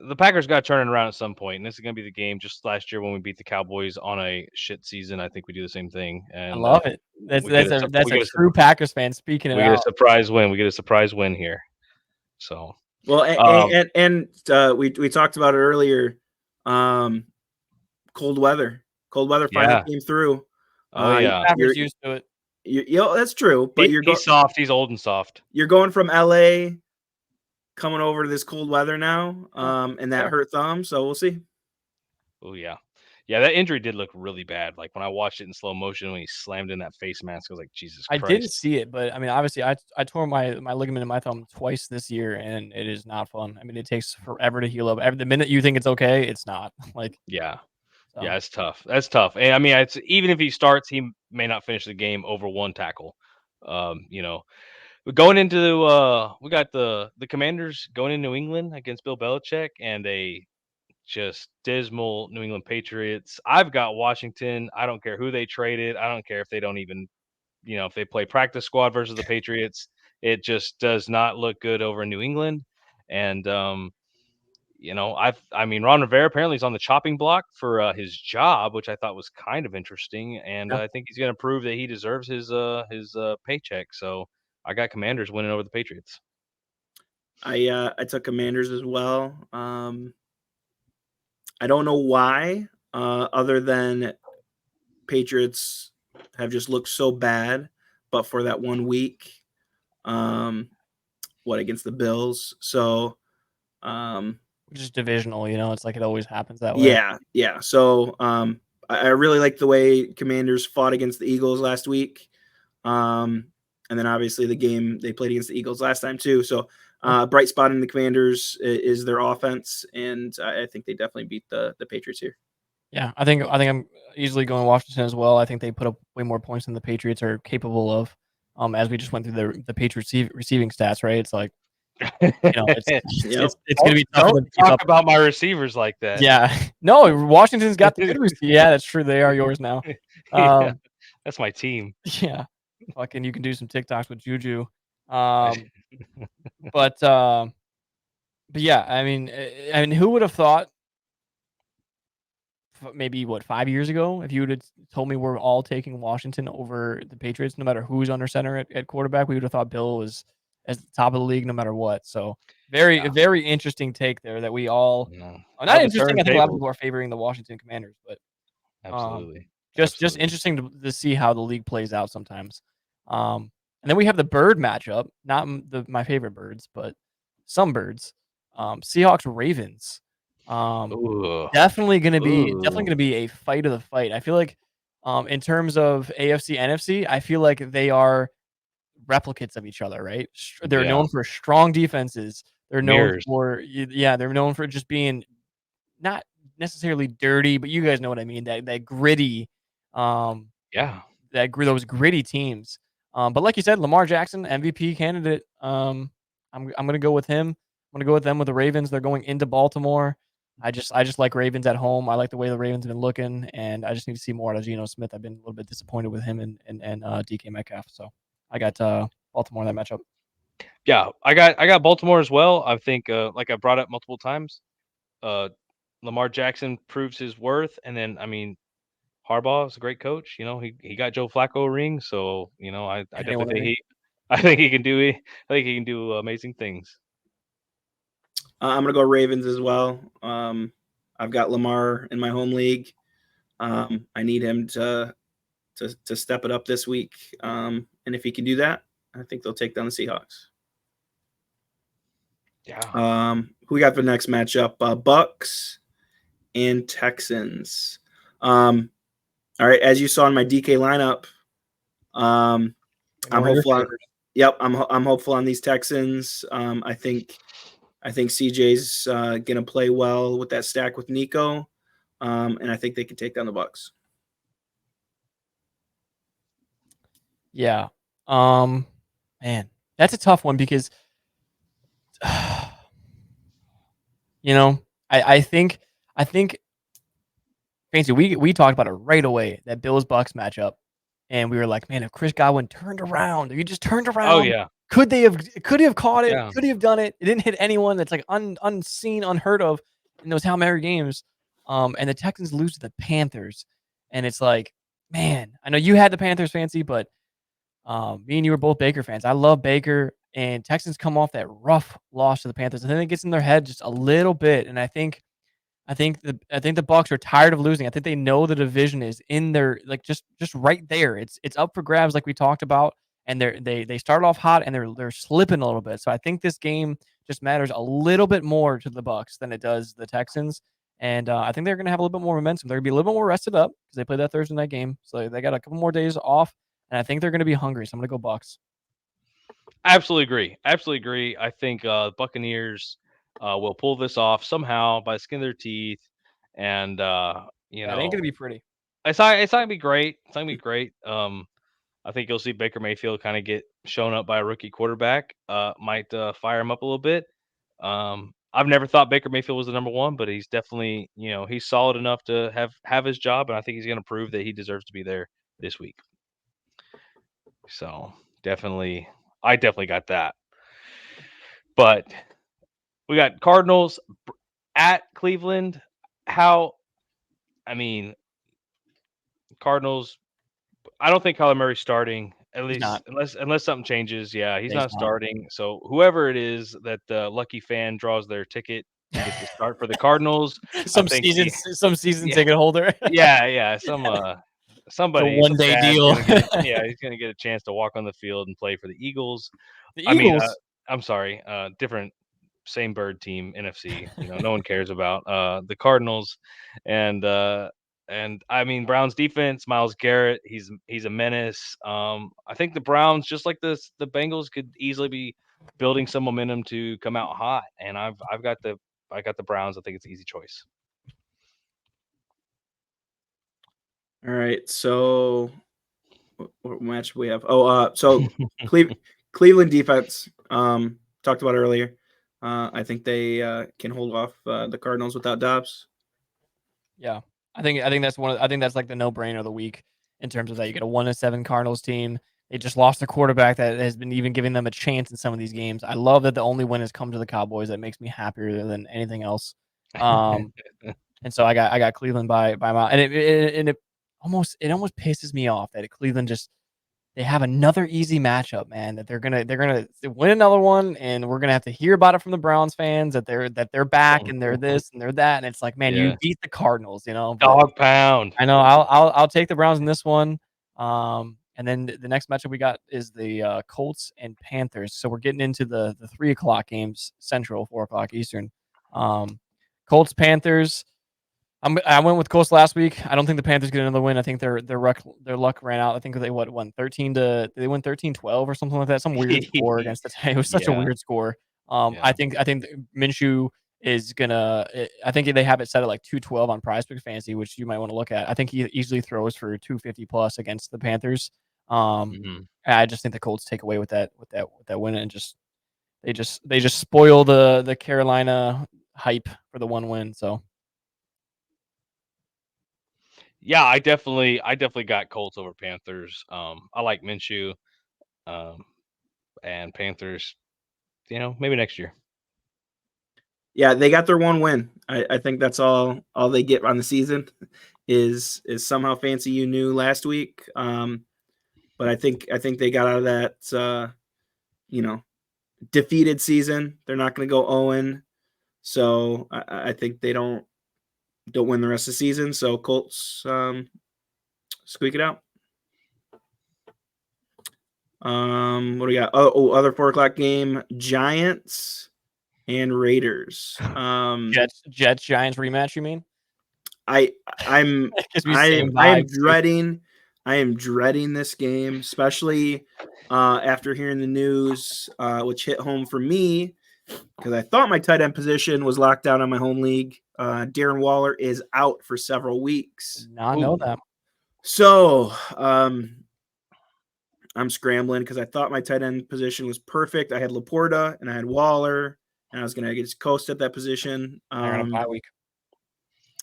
[SPEAKER 3] the Packers got turning around at some point, and this is going to be the game. Just last year when we beat the Cowboys on a shit season, I think we do the same thing. And
[SPEAKER 1] I love it. That's a true Packers fan speaking it out.
[SPEAKER 3] We get a surprise win. We get a surprise win here. So
[SPEAKER 2] well, and we talked about it earlier. Cold weather finally came through.
[SPEAKER 3] Oh yeah,
[SPEAKER 1] you're used to it.
[SPEAKER 2] That's true. But
[SPEAKER 3] he's soft. He's old and soft.
[SPEAKER 2] You're going from LA, coming over to this cold weather now, and that hurt thumb. So we'll see.
[SPEAKER 3] Oh yeah, that injury did look really bad. Like when I watched it in slow motion when he slammed in that face mask, I was like, Jesus Christ.
[SPEAKER 1] I didn't see it, but I mean, obviously, I tore my ligament in my thumb twice this year, and it is not fun. I mean, it takes forever to heal up. The minute you think it's okay, it's not.
[SPEAKER 3] Yeah, it's tough. That's tough. And I mean, it's even if he starts, he may not finish the game over one tackle. Going into we got the Commanders going in New England against Bill Belichick and a just dismal New England Patriots. I've got Washington. I don't care who they traded. I don't care if they don't even, if they play practice squad versus the Patriots. It just does not look good over in New England. And I mean, Ron Rivera apparently is on the chopping block for his job, which I thought was kind of interesting. And I think he's going to prove that he deserves his paycheck. So I got Commanders winning over the Patriots.
[SPEAKER 2] I took Commanders as well. I don't know why, other than Patriots have just looked so bad, but for that 1 week, against the Bills. So,
[SPEAKER 1] just divisional, it's like it always happens that way.
[SPEAKER 2] Yeah. So, I really like the way Commanders fought against the Eagles last week. And then obviously the game they played against the Eagles last time too. So, bright spot in the Commanders is their offense, and I think they definitely beat the Patriots here.
[SPEAKER 1] Yeah, I think I'm easily going Washington as well. I think they put up way more points than the Patriots are capable of. As we just went through the Patriots receiving stats, right? It's like, it's going to be tough for them to keep
[SPEAKER 3] talk
[SPEAKER 1] up.
[SPEAKER 3] about my receivers like that.
[SPEAKER 1] Yeah, no, Washington's got the good receivers. Yeah, that's true. They are yours now.
[SPEAKER 3] Yeah, that's my team.
[SPEAKER 1] Yeah, fucking, you can do some TikToks with Juju. But yeah, I mean, who would have thought? Maybe 5 years ago, if you would have told me we're all taking Washington over the Patriots, no matter who's under center at quarterback, we would have thought Bill was at the top of the league no matter what. So very interesting take there that we all not interesting. I think a lot of people are favoring the Washington Commanders, but
[SPEAKER 3] absolutely
[SPEAKER 1] just interesting to see how the league plays out sometimes. And then we have the bird matchup, not my favorite birds, but some birds. Seahawks Ravens. Definitely gonna be a fight of the fight. I feel like, in terms of AFC, NFC, I feel like they are replicates of each other, right? They're known for strong defenses. They're known for they're known for just being not necessarily dirty, but you guys know what I mean. That gritty, those gritty teams. But like you said, Lamar Jackson, MVP candidate. I'm gonna go with him. I'm gonna go with them with the Ravens. They're going into Baltimore. I just like Ravens at home. I like the way the Ravens have been looking, and I just need to see more out of Geno Smith. I've been a little bit disappointed with him and DK Metcalf. So I got Baltimore in that matchup.
[SPEAKER 3] Yeah, I got Baltimore as well. I think, like I brought up multiple times, Lamar Jackson proves his worth, and then I mean, Harbaugh is a great coach. He got Joe Flacco a ring, so I definitely think he can do amazing things.
[SPEAKER 2] I'm gonna go Ravens as well. I've got Lamar in my home league. I need him to step it up this week, and if he can do that, I think they'll take down the Seahawks.
[SPEAKER 3] Yeah.
[SPEAKER 2] Who we got for the next matchup? Bucks and Texans. All right, as you saw in my DK lineup, I'm hopeful. I'm hopeful on these Texans. I think CJ's gonna play well with that stack with Nico, and I think they can take down the Bucks.
[SPEAKER 1] Yeah, man, that's a tough one because, I think Fancy. We talked about it right away, that Bills Bucks matchup, and we were like, man, if Chris Godwin turned around, if he just turned around,
[SPEAKER 3] oh yeah,
[SPEAKER 1] could he have caught it? Yeah. Could he have done it? It didn't hit anyone. That's like unseen, unheard of in those Hail Mary games. And the Texans lose to the Panthers, and it's like, man, I know you had the Panthers, Fancy, but me and you were both Baker fans. I love Baker, and Texans come off that rough loss to the Panthers, and then it gets in their head just a little bit, and I think the Bucs are tired of losing. I think they know the division is in their, like, just right there. It's up for grabs, like we talked about, and they start off hot and they're slipping a little bit. So I think this game just matters a little bit more to the Bucs than it does the Texans. And I think they're going to have a little bit more momentum. They're going to be a little bit more rested up because they played that Thursday night game. So they got a couple more days off, and I think they're going to be hungry. So I'm going to go Bucs.
[SPEAKER 3] Absolutely agree. I think Buccaneers will pull this off somehow by the skin of their teeth, and
[SPEAKER 1] it ain't gonna be pretty.
[SPEAKER 3] It's not gonna be great. It's not gonna be great. I think you'll see Baker Mayfield kind of get shown up by a rookie quarterback. Might fire him up a little bit. I've never thought Baker Mayfield was the number one, but he's definitely, he's solid enough to have his job, and I think he's going to prove that he deserves to be there this week. So I definitely got that. But we got Cardinals at Cleveland. Cardinals. I don't think Kyler Murray's starting, at least unless something changes. Yeah, he's not starting. So whoever it is that the lucky fan draws their ticket and gets to start for the Cardinals,
[SPEAKER 1] some season ticket holder.
[SPEAKER 3] yeah, some somebody,
[SPEAKER 1] one day
[SPEAKER 3] dad's
[SPEAKER 1] deal.
[SPEAKER 3] he's gonna get a chance to walk on the field and play for the Eagles.
[SPEAKER 1] The
[SPEAKER 3] I mean,
[SPEAKER 1] Eagles.
[SPEAKER 3] I'm sorry, different, same bird team, NFC. No one cares about the Cardinals, and I mean Browns defense. Myles Garrett, he's a menace. I think the Browns, just like the Bengals, could easily be building some momentum to come out hot. And I got the Browns. I think it's an easy choice.
[SPEAKER 2] All right, so what match we have? So Cleveland defense. Talked about earlier. I think they can hold off the Cardinals without Dobbs.
[SPEAKER 1] Yeah, I think that's I think that's like the no-brainer of the week in terms of that. You get a 1-7 Cardinals team. They just lost a quarterback that has been even giving them a chance in some of these games. I love that the only win has come to the Cowboys. That makes me happier than anything else. And so I got Cleveland by mile, and it almost pisses me off that Cleveland just they have another easy matchup, man. That they're gonna win another one, and we're gonna have to hear about it from the Browns fans that they're back and they're this and they're that, and it's like, man, you
[SPEAKER 3] Yeah.
[SPEAKER 1] beat the Cardinals, But
[SPEAKER 3] Dog pound.
[SPEAKER 1] I know I'll take the Browns in this one. And then the next matchup we got is the Colts and Panthers. So we're getting into the 3:00 games Central, 4:00 Eastern. Colts Panthers. I went with Colts last week. I don't think the Panthers get another win. I think their luck ran out. I think they won 13-12 or something like that. Some weird score against the It was such a weird score. I think Minshew is gonna. I think they have it set at like 212 on PrizePicks Fantasy, which you might want to look at. I think he easily throws for 250 plus against the Panthers. I just think the Colts take away with that win, and they just spoil the Carolina hype for the one win. So.
[SPEAKER 3] Yeah, I definitely got Colts over Panthers. I like Minshew, and Panthers. Maybe next year.
[SPEAKER 2] Yeah, they got their one win. I think that's all they get on the season is somehow Fancy You knew last week. But I think they got out of that defeated season. They're not going to go 0-. So I think they don't win the rest of the season. So Colts squeak it out. What do we got? Other 4:00 game: Giants and Raiders.
[SPEAKER 1] Jets Giants rematch. You mean?
[SPEAKER 2] I am dreading this game, especially after hearing the news, which hit home for me because I thought my tight end position was locked down on my home league. Darren Waller is out for several weeks.
[SPEAKER 1] Did not know that.
[SPEAKER 2] So I'm scrambling because I thought my tight end position was perfect. I had Laporta and I had Waller, and I was going to just coast at that position.
[SPEAKER 1] They're on a bye week.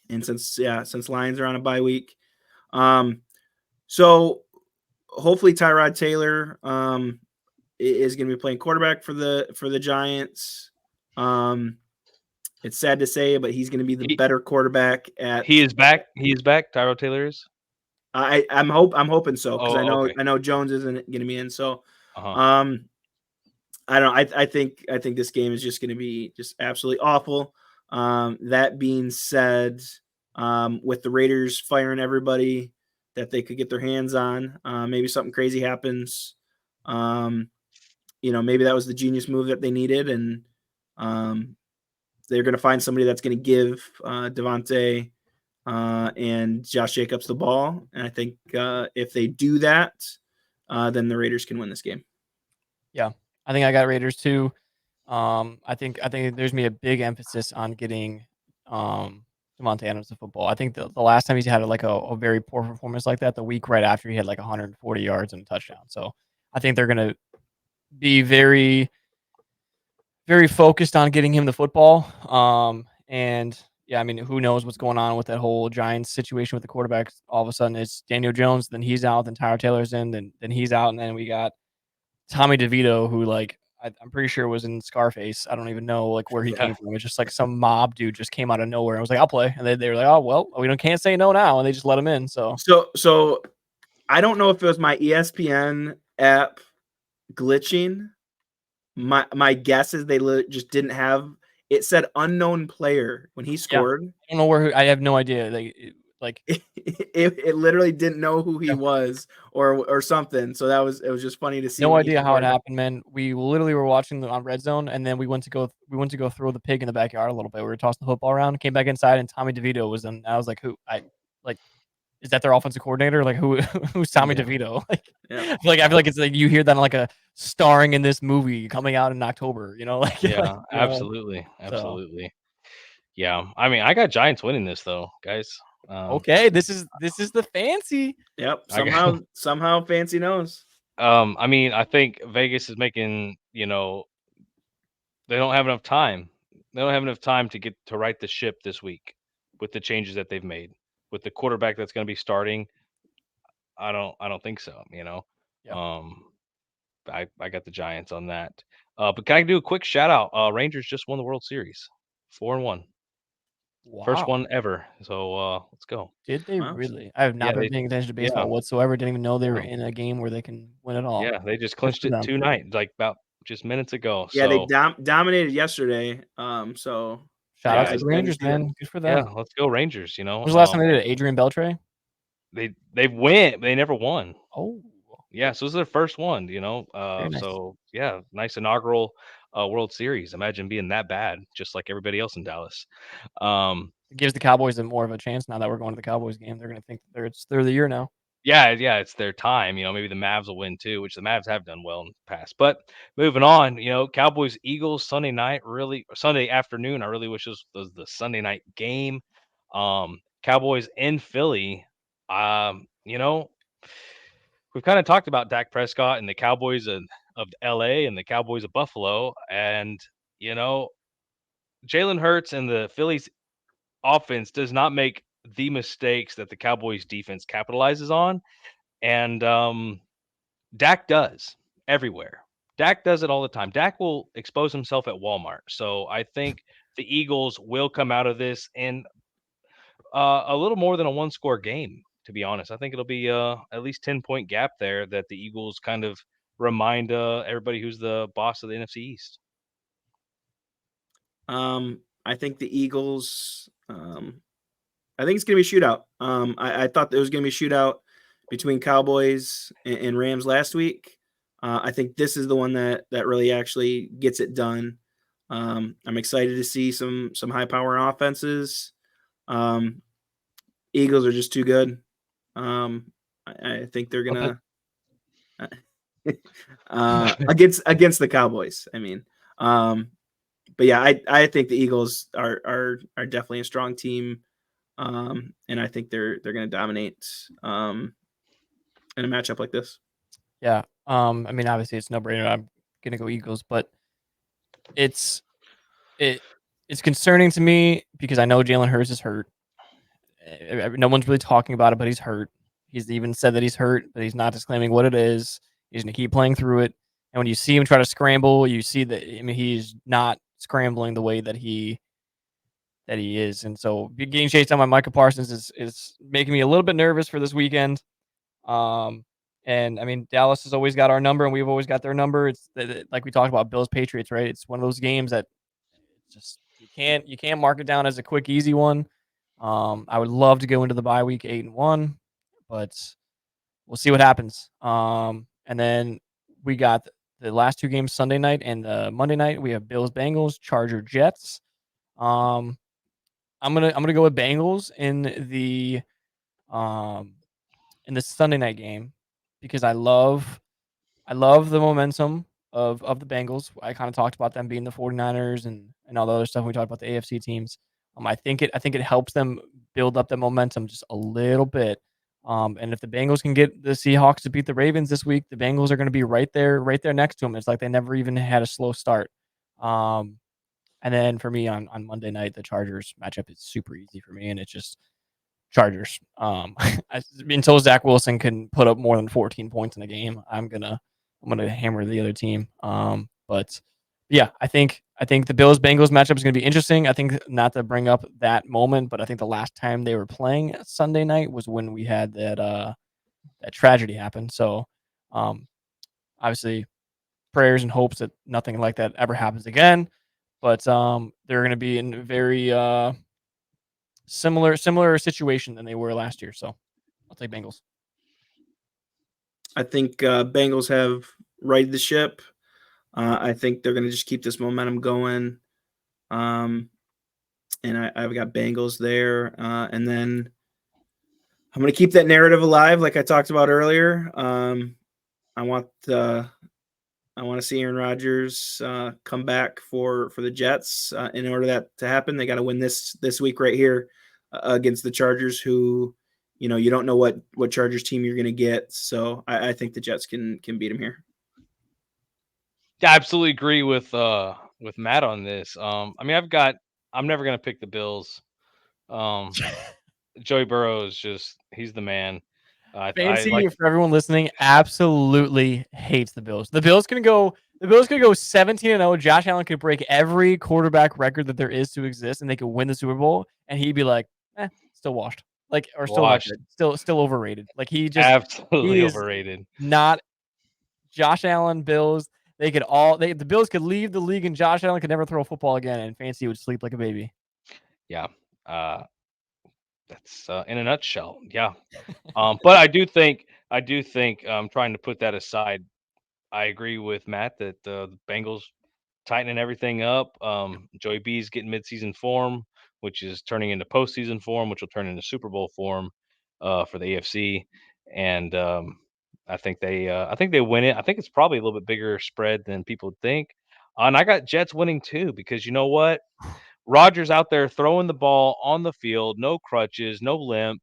[SPEAKER 2] And since Lions are on a bye week, so hopefully Tyrod Taylor is going to be playing quarterback for the Giants. It's sad to say, but he's going to be the better quarterback at.
[SPEAKER 3] He is back. Tyrod Taylor is.
[SPEAKER 2] I'm hoping so because
[SPEAKER 3] okay.
[SPEAKER 2] I know Jones isn't going to be in. So, I don't know. I think this game is just going to be just absolutely awful. That being said, with the Raiders firing everybody that they could get their hands on, maybe something crazy happens. Maybe that was the genius move that they needed, and they're going to find somebody that's going to give Devontae and Josh Jacobs the ball. And I think if they do that, then the Raiders can win this game.
[SPEAKER 1] Yeah, I think I got Raiders too. I think there's going to be a big emphasis on getting Devontae Adams to football. I think the last time he's had like a very poor performance like that, the week right after he had like 140 yards and a touchdown. So I think they're going to be very, very focused on getting him the football. And yeah, I mean, who knows what's going on with that whole Giants situation with the quarterbacks? All of a sudden, it's Daniel Jones, then he's out, then Tyler Taylor's in, then he's out, and then we got Tommy DeVito, who I'm pretty sure was in Scarface. I don't even know where he came from. It's just like some mob dude just came out of nowhere. I was like, I'll play, and they were like, oh well, can't say no now, and they just let him in. So
[SPEAKER 2] I don't know if it was my ESPN app glitching. My guess is they just didn't have. It said unknown player when he scored.
[SPEAKER 1] Yeah. I don't know where. I have no idea. like
[SPEAKER 2] it literally didn't know who he was or something. So it was just funny to see.
[SPEAKER 1] no
[SPEAKER 2] when he
[SPEAKER 1] idea how it
[SPEAKER 2] scored.
[SPEAKER 1] happened, man. We literally were watching on Red Zone, and then we went to go throw the pig in the backyard a little bit. We were tossing the football around, came back inside, and Tommy DeVito was in. I was like, who? Like, is that their offensive coordinator? Like, who's Tommy
[SPEAKER 2] Yeah.
[SPEAKER 1] DeVito?
[SPEAKER 2] Yeah.
[SPEAKER 1] I feel like it's like you hear that on like a starring in this movie coming out in October.
[SPEAKER 3] Yeah, absolutely. Yeah, I mean, I got Giants winning this though, guys.
[SPEAKER 1] Okay, this is the fancy.
[SPEAKER 2] Yep.
[SPEAKER 3] I got-
[SPEAKER 2] Somehow Fancy knows.
[SPEAKER 3] I mean, I think Vegas is making, they don't have enough time. They don't have enough time to get to right the ship this week with the changes that they've made. With the quarterback that's going to be starting, I don't think so,
[SPEAKER 1] Yeah.
[SPEAKER 3] Um I got the Giants on that. But can I do a quick shout out? Rangers just won the World Series. 4-1. First
[SPEAKER 1] Wow.
[SPEAKER 3] one ever. So let's go.
[SPEAKER 1] Did they
[SPEAKER 2] Wow.
[SPEAKER 1] really? I have not
[SPEAKER 3] Yeah,
[SPEAKER 1] been
[SPEAKER 3] they
[SPEAKER 1] paying attention to
[SPEAKER 3] yeah,
[SPEAKER 1] baseball whatsoever. Didn't even know they were
[SPEAKER 3] yeah.
[SPEAKER 1] in a game where they can win it all.
[SPEAKER 3] Yeah, they just
[SPEAKER 1] Good
[SPEAKER 3] clinched
[SPEAKER 1] for
[SPEAKER 3] it
[SPEAKER 1] them.
[SPEAKER 3] tonight, like about just minutes ago.
[SPEAKER 2] Yeah, they
[SPEAKER 3] So
[SPEAKER 2] dominated yesterday. So
[SPEAKER 1] Shout out
[SPEAKER 3] yeah,
[SPEAKER 1] to the
[SPEAKER 2] excited to
[SPEAKER 1] Rangers,
[SPEAKER 2] see that.
[SPEAKER 1] man. Good for
[SPEAKER 3] yeah,
[SPEAKER 1] them.
[SPEAKER 3] let's go Rangers,
[SPEAKER 1] When was the last time they did it? Adrian Beltre?
[SPEAKER 3] They went, they never won.
[SPEAKER 1] Oh,
[SPEAKER 3] Yeah, so this is their first one,
[SPEAKER 1] very nice.
[SPEAKER 3] so yeah, nice inaugural World Series. Imagine being that bad, just like everybody else in Dallas.
[SPEAKER 1] It gives the Cowboys more of a chance now that we're going to the Cowboys game. They're going to think they're the year now.
[SPEAKER 3] Yeah, it's their time. Maybe the Mavs will win too, which the Mavs have done well in the past. But moving on, Cowboys Eagles Sunday night, really Sunday afternoon. I really wish this was the Sunday night game. Cowboys in Philly. We've kind of talked about Dak Prescott and the Cowboys of LA and the Cowboys of Buffalo, and Jalen Hurts and the Phillies offense does not make the mistakes that the Cowboys defense capitalizes on. And Dak does everywhere. Dak does it all the time. Dak will expose himself at Walmart. So I think the Eagles will come out of this in a little more than a one-score game, to be honest. I think it'll be at least 10-point gap there that the Eagles kind of remind everybody who's the boss of the NFC East.
[SPEAKER 2] I think the Eagles. I think it's gonna be a shootout. I thought there was gonna be a shootout between Cowboys and Rams last week. I think this is the one that really actually gets it done. I'm excited to see some high power offenses. Eagles are just too good. I think they're gonna against the Cowboys. I mean, but yeah, I think the Eagles are definitely a strong team, and I think they're going to dominate in a matchup like this.
[SPEAKER 1] Yeah. I mean, obviously it's no brainer. I'm gonna go Eagles, but it's concerning to me because I know Jalen Hurts is hurt. No one's really talking about it, but he's hurt. He's even said that he's hurt, but he's not disclaiming what it is. He's gonna keep playing through it. And when you see him try to scramble, you see that he's not scrambling the way that he is. And so getting chased down by Micah Parsons is making me a little bit nervous for this weekend. And I mean, Dallas has always got our number, and we've always got their number. It's like we talked about Bills Patriots, right? It's one of those games that just you can't mark it down as a quick, easy one. I would love to go into the bye week 8-1, but we'll see what happens. And then we got the last two games Sunday night and Monday night. We have Bills Bengals, Charger Jets. I'm gonna go with Bengals in the Sunday night game because I love the momentum of the Bengals. I kind of talked about them being the 49ers and all the other stuff. We talked about the AFC teams. I think it helps them build up the momentum just a little bit. And if the Bengals can get the Seahawks to beat the Ravens this week, the Bengals are going to be right there next to them. It's like they never even had a slow start. And then for me on Monday night, the Chargers matchup is super easy for me, and it's just Chargers. Until Zach Wilson can put up more than 14 points in a game, I'm gonna hammer the other team. But yeah, I think the Bills Bengals matchup is gonna be interesting. I think not to bring up that moment, but I think the last time they were playing Sunday night was when we had that tragedy happen. So obviously prayers and hopes that nothing like that ever happens again. But they're gonna be in very similar situation than they were last year. So I'll take Bengals.
[SPEAKER 2] I think Bengals have righted the ship. I think they're going to just keep this momentum going. And I've got Bengals there. And then I'm going to keep that narrative alive, like I talked about earlier. I want to see Aaron Rodgers come back for the Jets. In order that to happen, they got to win this week right here against the Chargers, who, you know, you don't know what Chargers team you're going to get. So I think the Jets can beat them here.
[SPEAKER 3] Yeah, I absolutely agree with Matt on this. I mean, I'm never gonna pick the Bills. Joey Burrow is he's the man. I
[SPEAKER 1] Fancy,
[SPEAKER 3] like
[SPEAKER 1] for everyone listening, absolutely hates the Bills. The Bills can go 17-0. Josh Allen could break every quarterback record that there is to exist, and they could win the Super Bowl, and he'd be like, still washed. Like, or still not
[SPEAKER 3] washed.
[SPEAKER 1] good. Still overrated. Like, he
[SPEAKER 3] Absolutely
[SPEAKER 1] is
[SPEAKER 3] overrated.
[SPEAKER 1] not Josh Allen. Bills. The Bills could leave the league, and Josh Allen could never throw a football again, and Fancy would sleep like a baby.
[SPEAKER 3] Yeah. That's in a nutshell. Yeah. But I do think trying to put that aside, I agree with Matt that the Bengals tightening everything up. Joey B's getting midseason form, which is turning into postseason form, which will turn into Super Bowl form for the AFC. And I think they win it. I think it's probably a little bit bigger spread than people would think. And I got Jets winning too, because you know what? Rodgers out there throwing the ball on the field, no crutches, no limp.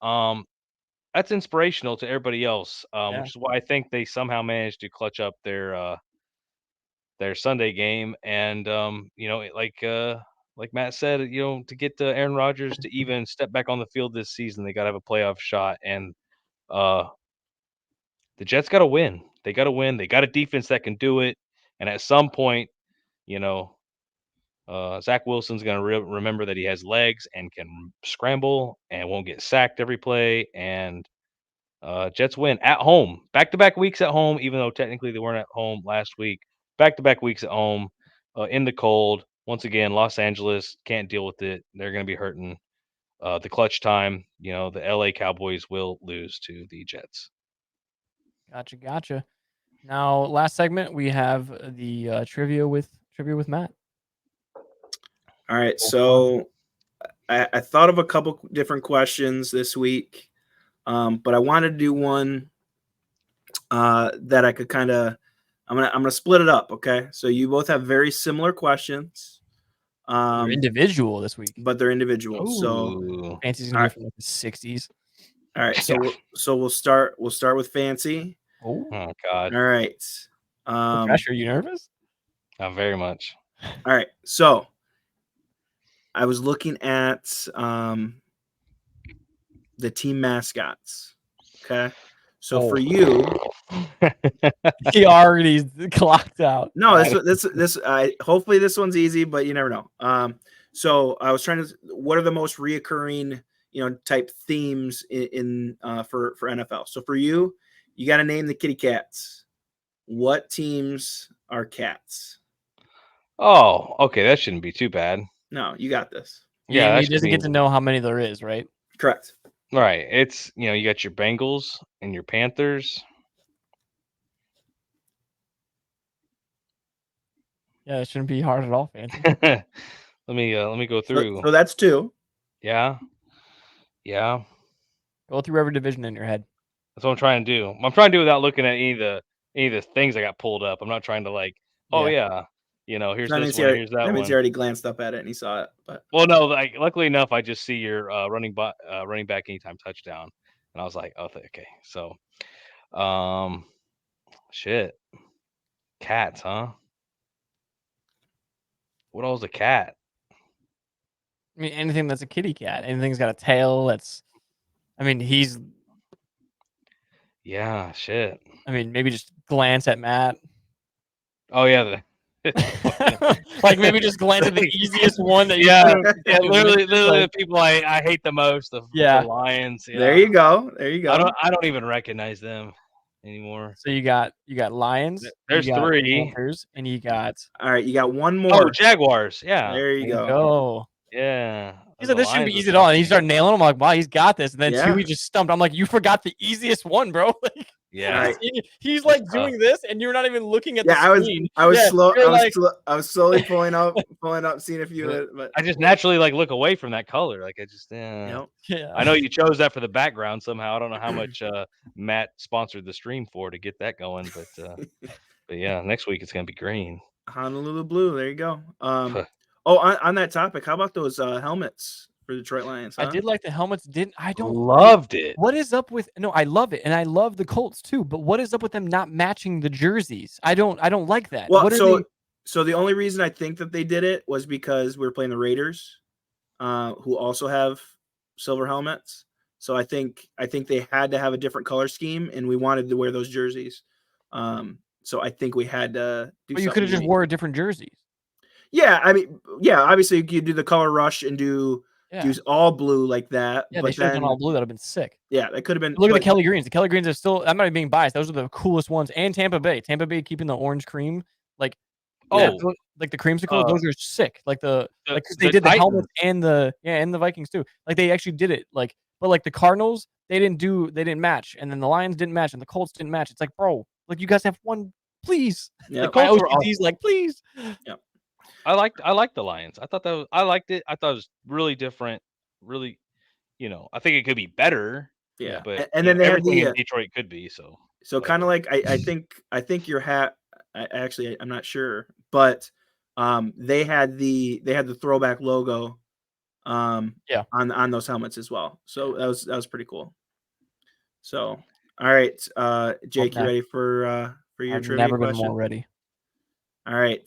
[SPEAKER 3] That's inspirational to everybody else,
[SPEAKER 1] Yeah.
[SPEAKER 3] which is why I think they somehow managed to clutch up their Sunday game. And you know, like Matt said, you know, to get Aaron Rodgers to even step back on the field this season, they got to have a playoff shot. And uh, the Jets got to win. They got to win. They got a defense that can do it. And at some point, you know, Zach Wilson's going to remember that he has legs and can scramble and won't get sacked every play. And Jets win at home, back-to-back weeks at home, even though technically they weren't at home last week. Back-to-back weeks at home in the cold. Once again, Los Angeles can't deal with it. They're going to be hurting. The clutch time, you know, the LA Cowboys will lose to the Jets.
[SPEAKER 1] Gotcha. Now, last segment, we have the trivia with Matt.
[SPEAKER 2] All right, so I thought of a couple different questions this week, but I wanted to do one that I could kind of. I'm gonna split it up. Okay, so you both have very similar questions.
[SPEAKER 1] They're individual this week,
[SPEAKER 2] but they're individual.
[SPEAKER 3] Ooh.
[SPEAKER 2] So
[SPEAKER 1] Fancy's gonna be from like the 60s.
[SPEAKER 2] All right, so we'll start with Fancy.
[SPEAKER 3] Oh God!
[SPEAKER 2] All right.
[SPEAKER 1] Josh, are you nervous?
[SPEAKER 3] Not very much.
[SPEAKER 2] All right, so I was looking at the team mascots. Okay, so for you,
[SPEAKER 1] he already clocked out.
[SPEAKER 2] No, this. Hopefully this one's easy, but you never know. So I was trying to. What are the most reoccurring, type themes in for NFL? So for you, you got to name the kitty cats. What teams are cats?
[SPEAKER 3] Oh, okay, that shouldn't be too bad.
[SPEAKER 2] No, you got this.
[SPEAKER 3] Yeah,
[SPEAKER 1] he doesn't get to know how many there is, right?
[SPEAKER 2] Correct.
[SPEAKER 3] Right. It's, you got your Bengals and your Panthers.
[SPEAKER 1] Yeah, it shouldn't be hard at all, Fancy.
[SPEAKER 3] let me go through.
[SPEAKER 2] So that's two.
[SPEAKER 3] Yeah.
[SPEAKER 1] Go through every division in your head.
[SPEAKER 3] That's what I'm trying to do. I'm trying to do without looking at any of the things I got pulled up. I'm not trying to here's this one, here's that one.
[SPEAKER 2] That means he already glanced up at it and he saw it. But
[SPEAKER 3] well, no, luckily enough, I just see your running back anytime touchdown, and I was like, oh, okay. So, shit, cats, huh? What else is a cat?
[SPEAKER 1] I mean, anything that's a kitty cat. Anything's got a tail. He's.
[SPEAKER 3] Yeah, shit.
[SPEAKER 1] Maybe just glance at Matt.
[SPEAKER 3] Oh yeah,
[SPEAKER 1] maybe just glance at the easiest one that
[SPEAKER 3] literally the people I hate the most. The Lions. Yeah.
[SPEAKER 2] There you go.
[SPEAKER 3] I don't even recognize them anymore.
[SPEAKER 1] So you got Lions.
[SPEAKER 3] There's
[SPEAKER 1] you got
[SPEAKER 3] three.
[SPEAKER 1] Panthers, and you got.
[SPEAKER 2] All right, you got one more.
[SPEAKER 3] Oh, Jaguars. Yeah.
[SPEAKER 2] There you go.
[SPEAKER 3] Yeah.
[SPEAKER 1] He's
[SPEAKER 3] The
[SPEAKER 1] like, this shouldn't be
[SPEAKER 3] Lions
[SPEAKER 1] easy
[SPEAKER 3] are
[SPEAKER 1] at all. And he
[SPEAKER 3] tough.
[SPEAKER 1] started nailing him. I'm like, wow, he's got this. And then
[SPEAKER 2] Yeah.
[SPEAKER 1] he just stumped. I'm like, you forgot the easiest one, bro. Like,
[SPEAKER 3] Yeah.
[SPEAKER 2] Right.
[SPEAKER 1] he's like
[SPEAKER 3] tough.
[SPEAKER 1] doing this, and you're not even looking at
[SPEAKER 2] Yeah,
[SPEAKER 1] the screen.
[SPEAKER 2] I was slow.
[SPEAKER 1] You're like,
[SPEAKER 2] I was slowly pulling up, seeing if you. But
[SPEAKER 3] I just naturally like look away from that color. Like I just,
[SPEAKER 2] yeah.
[SPEAKER 3] I know you chose that for the background somehow. I don't know how much Matt sponsored the stream for to get that going, but yeah, next week it's gonna be green.
[SPEAKER 2] Honolulu blue. There you go. On that topic, how about those helmets for Detroit Lions? Huh?
[SPEAKER 1] I did like the helmets. I don't
[SPEAKER 3] Loved it.
[SPEAKER 1] What is up with? No, I love it, and I love the Colts too. But what is up with them not matching the jerseys? I don't like that.
[SPEAKER 2] Well,
[SPEAKER 1] what are they?
[SPEAKER 2] So the only reason I think that they did it was because we were playing the Raiders, who also have silver helmets. So I think they had to have a different color scheme, and we wanted to wear those jerseys. So I think we had to do.
[SPEAKER 1] But you could have just wore different jerseys.
[SPEAKER 2] Yeah, I mean, yeah. Obviously, you could do the color rush and do all blue like that.
[SPEAKER 1] Yeah,
[SPEAKER 2] but
[SPEAKER 1] they should have done all blue. That'd have been sick.
[SPEAKER 2] Yeah, that could have been.
[SPEAKER 1] Look at the Kelly Greens. The Kelly Greens are still. I'm not even being biased. Those are the coolest ones. And Tampa Bay keeping the orange cream. Like, like the creamsicle. Those are sick. Like they did the helmets and the Vikings too. Like they actually did it. Like, but like the Cardinals, they didn't match, and then the Lions didn't match, and the Colts didn't match. It's like, bro, like you guys have one, please.
[SPEAKER 2] Yeah,
[SPEAKER 1] the Colts were like, please.
[SPEAKER 2] Yeah.
[SPEAKER 3] I liked the Lions. I liked it. I thought it was really different. Really, I think it could be better.
[SPEAKER 2] Yeah,
[SPEAKER 3] but
[SPEAKER 2] and then they
[SPEAKER 3] everything
[SPEAKER 2] had
[SPEAKER 3] in Detroit could be so.
[SPEAKER 2] So kind of like I think your hat. Actually, I'm not sure, but they had the throwback logo. On those helmets as well. So that was pretty cool. So all right, Jake, you ready for your trivia
[SPEAKER 1] never
[SPEAKER 2] question?
[SPEAKER 1] been more ready.
[SPEAKER 2] All right.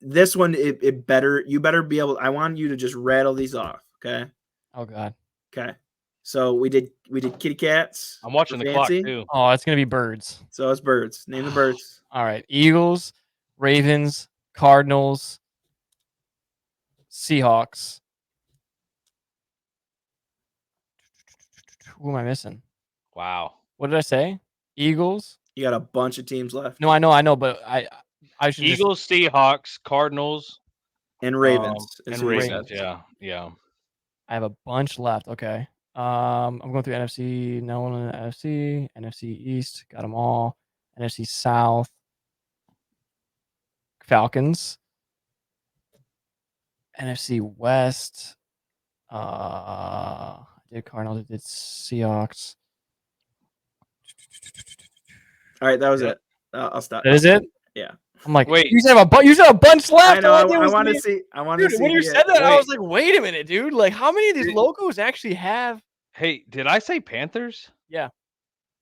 [SPEAKER 2] This one, you better be able. I want you to just rattle these off. Okay.
[SPEAKER 1] Oh God.
[SPEAKER 2] Okay. So we did kitty cats.
[SPEAKER 3] I'm watching the clock too.
[SPEAKER 1] Oh, it's gonna be birds.
[SPEAKER 2] So it's birds. Name the birds.
[SPEAKER 1] All right. Eagles, Ravens, Cardinals, Seahawks. Who am I missing?
[SPEAKER 3] Wow.
[SPEAKER 1] What did I say? Eagles.
[SPEAKER 2] You got a bunch of teams left.
[SPEAKER 1] No, I know, but I should
[SPEAKER 3] Eagles, Seahawks, Cardinals,
[SPEAKER 2] and Ravens.
[SPEAKER 3] Ravens. Yeah.
[SPEAKER 1] I have a bunch left. Okay. I'm going through NFC. No one in the NFC. NFC East. Got them all. NFC South. Falcons. NFC West. I did Cardinals. I did Seahawks.
[SPEAKER 2] All right, that was it. I'll stop.
[SPEAKER 1] That is it?
[SPEAKER 2] Yeah.
[SPEAKER 1] I'm like,
[SPEAKER 3] wait.
[SPEAKER 1] You said a bunch left.
[SPEAKER 2] I know. I want to see. Dude,
[SPEAKER 1] when you said that, I was like, wait a minute, dude. Like, how many of these logos actually have?
[SPEAKER 3] Hey, did I say Panthers?
[SPEAKER 1] Yeah.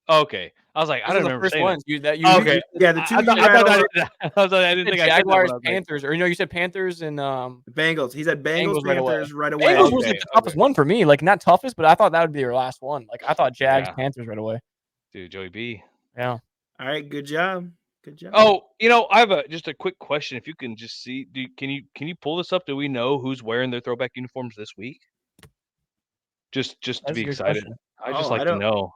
[SPEAKER 3] Okay. I was like, I don't remember saying
[SPEAKER 1] ones.
[SPEAKER 3] okay.
[SPEAKER 2] The two.
[SPEAKER 3] I didn't think I said
[SPEAKER 1] Jaguars, Panthers, or you said Panthers and
[SPEAKER 2] Bengals. He said Bengals, Panthers right away.
[SPEAKER 1] Bengals was the toughest one for me. Like, not toughest, but I thought that would be your last one. Like, I thought Jags, Panthers right away.
[SPEAKER 3] Dude, Joey B.
[SPEAKER 1] Yeah.
[SPEAKER 2] All right. Good job. Good job.
[SPEAKER 3] Oh, I have just a quick question. If you can just see, can you pull this up? Do we know who's wearing their throwback uniforms this week? Just to be excited. I just like to know.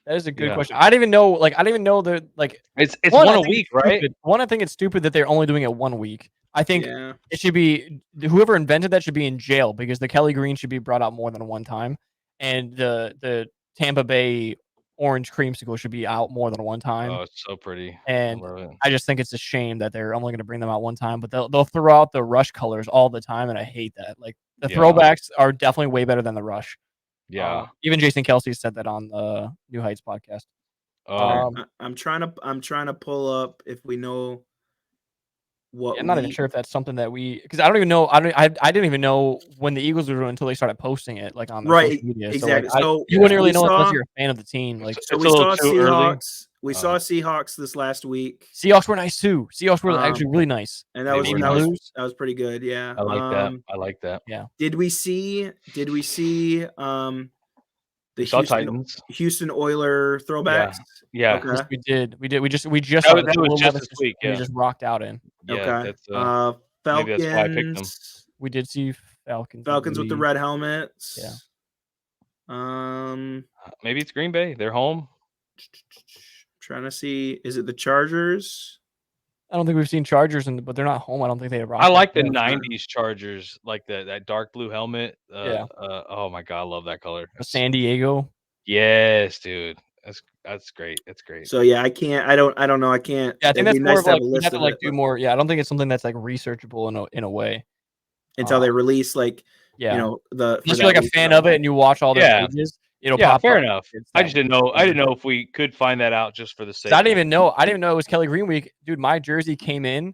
[SPEAKER 1] That is a good question. I didn't even know. Like, I didn't even know that. Like,
[SPEAKER 3] it's one a week, right?
[SPEAKER 1] One, I think it's stupid that they're only doing it 1 week. I think it should be whoever invented that should be in jail because the Kelly Green should be brought out more than one time, and the Tampa Bay orange creamsicle should be out more than one time.
[SPEAKER 3] Oh, it's so pretty.
[SPEAKER 1] And I just think it's a shame that they're only going to bring them out one time, but they'll throw out the rush colors all the time, and I hate that. Like, the throwbacks are definitely way better than the rush.
[SPEAKER 3] Yeah.
[SPEAKER 1] Even Jason Kelsey said that on the New Heights podcast.
[SPEAKER 2] I'm trying to pull up if we know what.
[SPEAKER 1] I'm not even sure if that's something that because I don't even know. I didn't even know when the Eagles were doing until they started posting it like on social media.
[SPEAKER 2] Exactly.
[SPEAKER 1] So you wouldn't really know unless you're a fan of the team. Like,
[SPEAKER 2] so we saw Seahawks. We saw Seahawks this last week.
[SPEAKER 1] Seahawks were nice too. Seahawks were actually really nice.
[SPEAKER 2] And that was pretty good. Yeah.
[SPEAKER 3] I like that.
[SPEAKER 1] Yeah.
[SPEAKER 2] Did we see the Houston Oiler throwbacks?
[SPEAKER 3] Yeah.
[SPEAKER 1] Okay. Yes, we did. We just
[SPEAKER 3] that was just this week.
[SPEAKER 1] We just rocked out in.
[SPEAKER 2] Okay.
[SPEAKER 3] That's
[SPEAKER 2] Falcons.
[SPEAKER 3] maybe that's why I picked them.
[SPEAKER 1] We did see Falcons.
[SPEAKER 2] Falcons with the red helmets.
[SPEAKER 1] Yeah.
[SPEAKER 3] Maybe it's Green Bay. They're home.
[SPEAKER 2] Trying to see. Is it the Chargers?
[SPEAKER 1] I don't think we've seen Chargers, but they're not home. I don't think they have.
[SPEAKER 3] I like the
[SPEAKER 2] Yeah.
[SPEAKER 3] 90s Chargers, like that dark blue helmet.
[SPEAKER 1] Yeah.
[SPEAKER 3] Oh my god, I love that color.
[SPEAKER 1] San Diego.
[SPEAKER 3] Yes, dude. That's great. That's great.
[SPEAKER 2] So yeah, I can't. I don't know. I can't.
[SPEAKER 1] Yeah, I think
[SPEAKER 2] It'd be
[SPEAKER 1] that's more
[SPEAKER 2] nice
[SPEAKER 1] of
[SPEAKER 2] to have
[SPEAKER 1] like
[SPEAKER 2] a
[SPEAKER 1] you
[SPEAKER 2] list
[SPEAKER 1] have to
[SPEAKER 2] of
[SPEAKER 1] like
[SPEAKER 2] it
[SPEAKER 1] do more. Yeah, I don't think it's something that's like researchable in a way.
[SPEAKER 2] until they release like
[SPEAKER 1] Yeah,
[SPEAKER 2] the.
[SPEAKER 1] unless you're like a
[SPEAKER 2] week,
[SPEAKER 1] fan of it and you watch all their
[SPEAKER 3] Yeah.
[SPEAKER 1] pages, it'll
[SPEAKER 3] Yeah,
[SPEAKER 1] pop
[SPEAKER 3] fair
[SPEAKER 1] up.
[SPEAKER 3] enough.
[SPEAKER 1] It's
[SPEAKER 3] I
[SPEAKER 1] that
[SPEAKER 3] just
[SPEAKER 1] week.
[SPEAKER 3] didn't know. I didn't know if we could find that out just for the sake.
[SPEAKER 1] I didn't even know. I didn't know it was Kelly Green week, dude. My jersey came in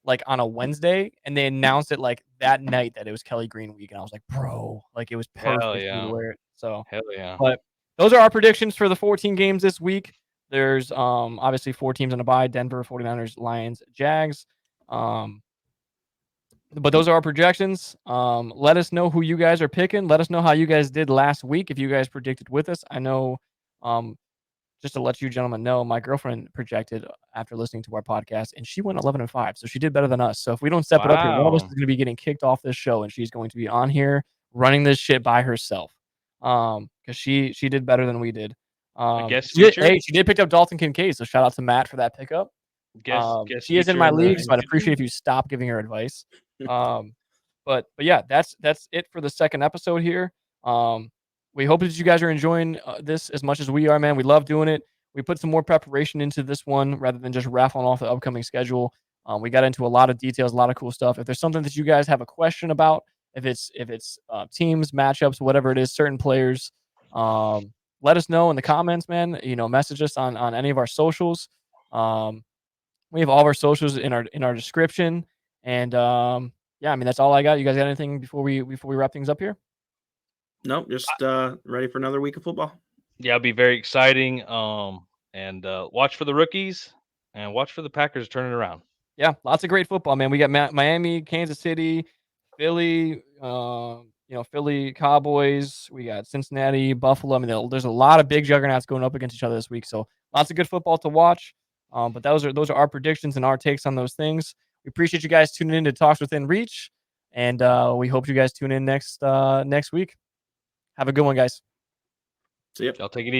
[SPEAKER 1] like on a Wednesday, and they announced it like that night that it was Kelly Green week, and I was like, bro, like it was perfect
[SPEAKER 3] Hell
[SPEAKER 1] for me to
[SPEAKER 3] yeah.
[SPEAKER 1] wear it. So,
[SPEAKER 3] Hell yeah.
[SPEAKER 1] but those are our predictions for the 14 games this week. There's obviously 4 teams on a bye: Denver, 49ers, Lions, Jags. But those are our projections. Let us know who you guys are picking. Let us know how you guys did last week if you guys predicted with us. I know, just to let you gentlemen know, my girlfriend projected after listening to our podcast, and she went 11-5, so she did better than us. So if we don't step it up here, one of us
[SPEAKER 3] Wow.
[SPEAKER 1] is going to be getting kicked off this show, and she's going to be on here running this shit by herself. Because she did better than we did.
[SPEAKER 3] guest
[SPEAKER 1] She did,
[SPEAKER 3] feature?
[SPEAKER 1] hey, she did pick up Dalton Kincaid, so shout out to Matt for that pickup.
[SPEAKER 3] Guess
[SPEAKER 1] She is in
[SPEAKER 3] feature
[SPEAKER 1] my
[SPEAKER 3] in the
[SPEAKER 1] league, so I'd
[SPEAKER 3] interview?
[SPEAKER 1] appreciate if you stop giving her advice. But yeah, that's it for the second episode here. We hope that you guys are enjoying this as much as we are, man. We love doing it. We put some more preparation into this one rather than just raffling off the upcoming schedule. We got into a lot of details, a lot of cool stuff. If there's something that you guys have a question about, if it's teams, matchups, whatever it is, certain players, let us know in the comments, man. Message us on any of our socials. We have all of our socials in our description. And yeah, I mean that's all I got. You guys got anything before we wrap things up here?
[SPEAKER 2] Nope, just ready for another week of football.
[SPEAKER 3] Yeah, it'll be very exciting. And watch for the rookies and watch for the Packers turning around.
[SPEAKER 1] Yeah, lots of great football, man. We got Miami, Kansas City, Philly, Philly Cowboys. We got Cincinnati, Buffalo. I mean, there's a lot of big juggernauts going up against each other this week. So lots of good football to watch. But those are our predictions and our takes on those things. We appreciate you guys tuning in to Talks Within Reach, and we hope you guys tune in next week. Have a good one, guys.
[SPEAKER 2] See ya.
[SPEAKER 3] Y'all take it easy.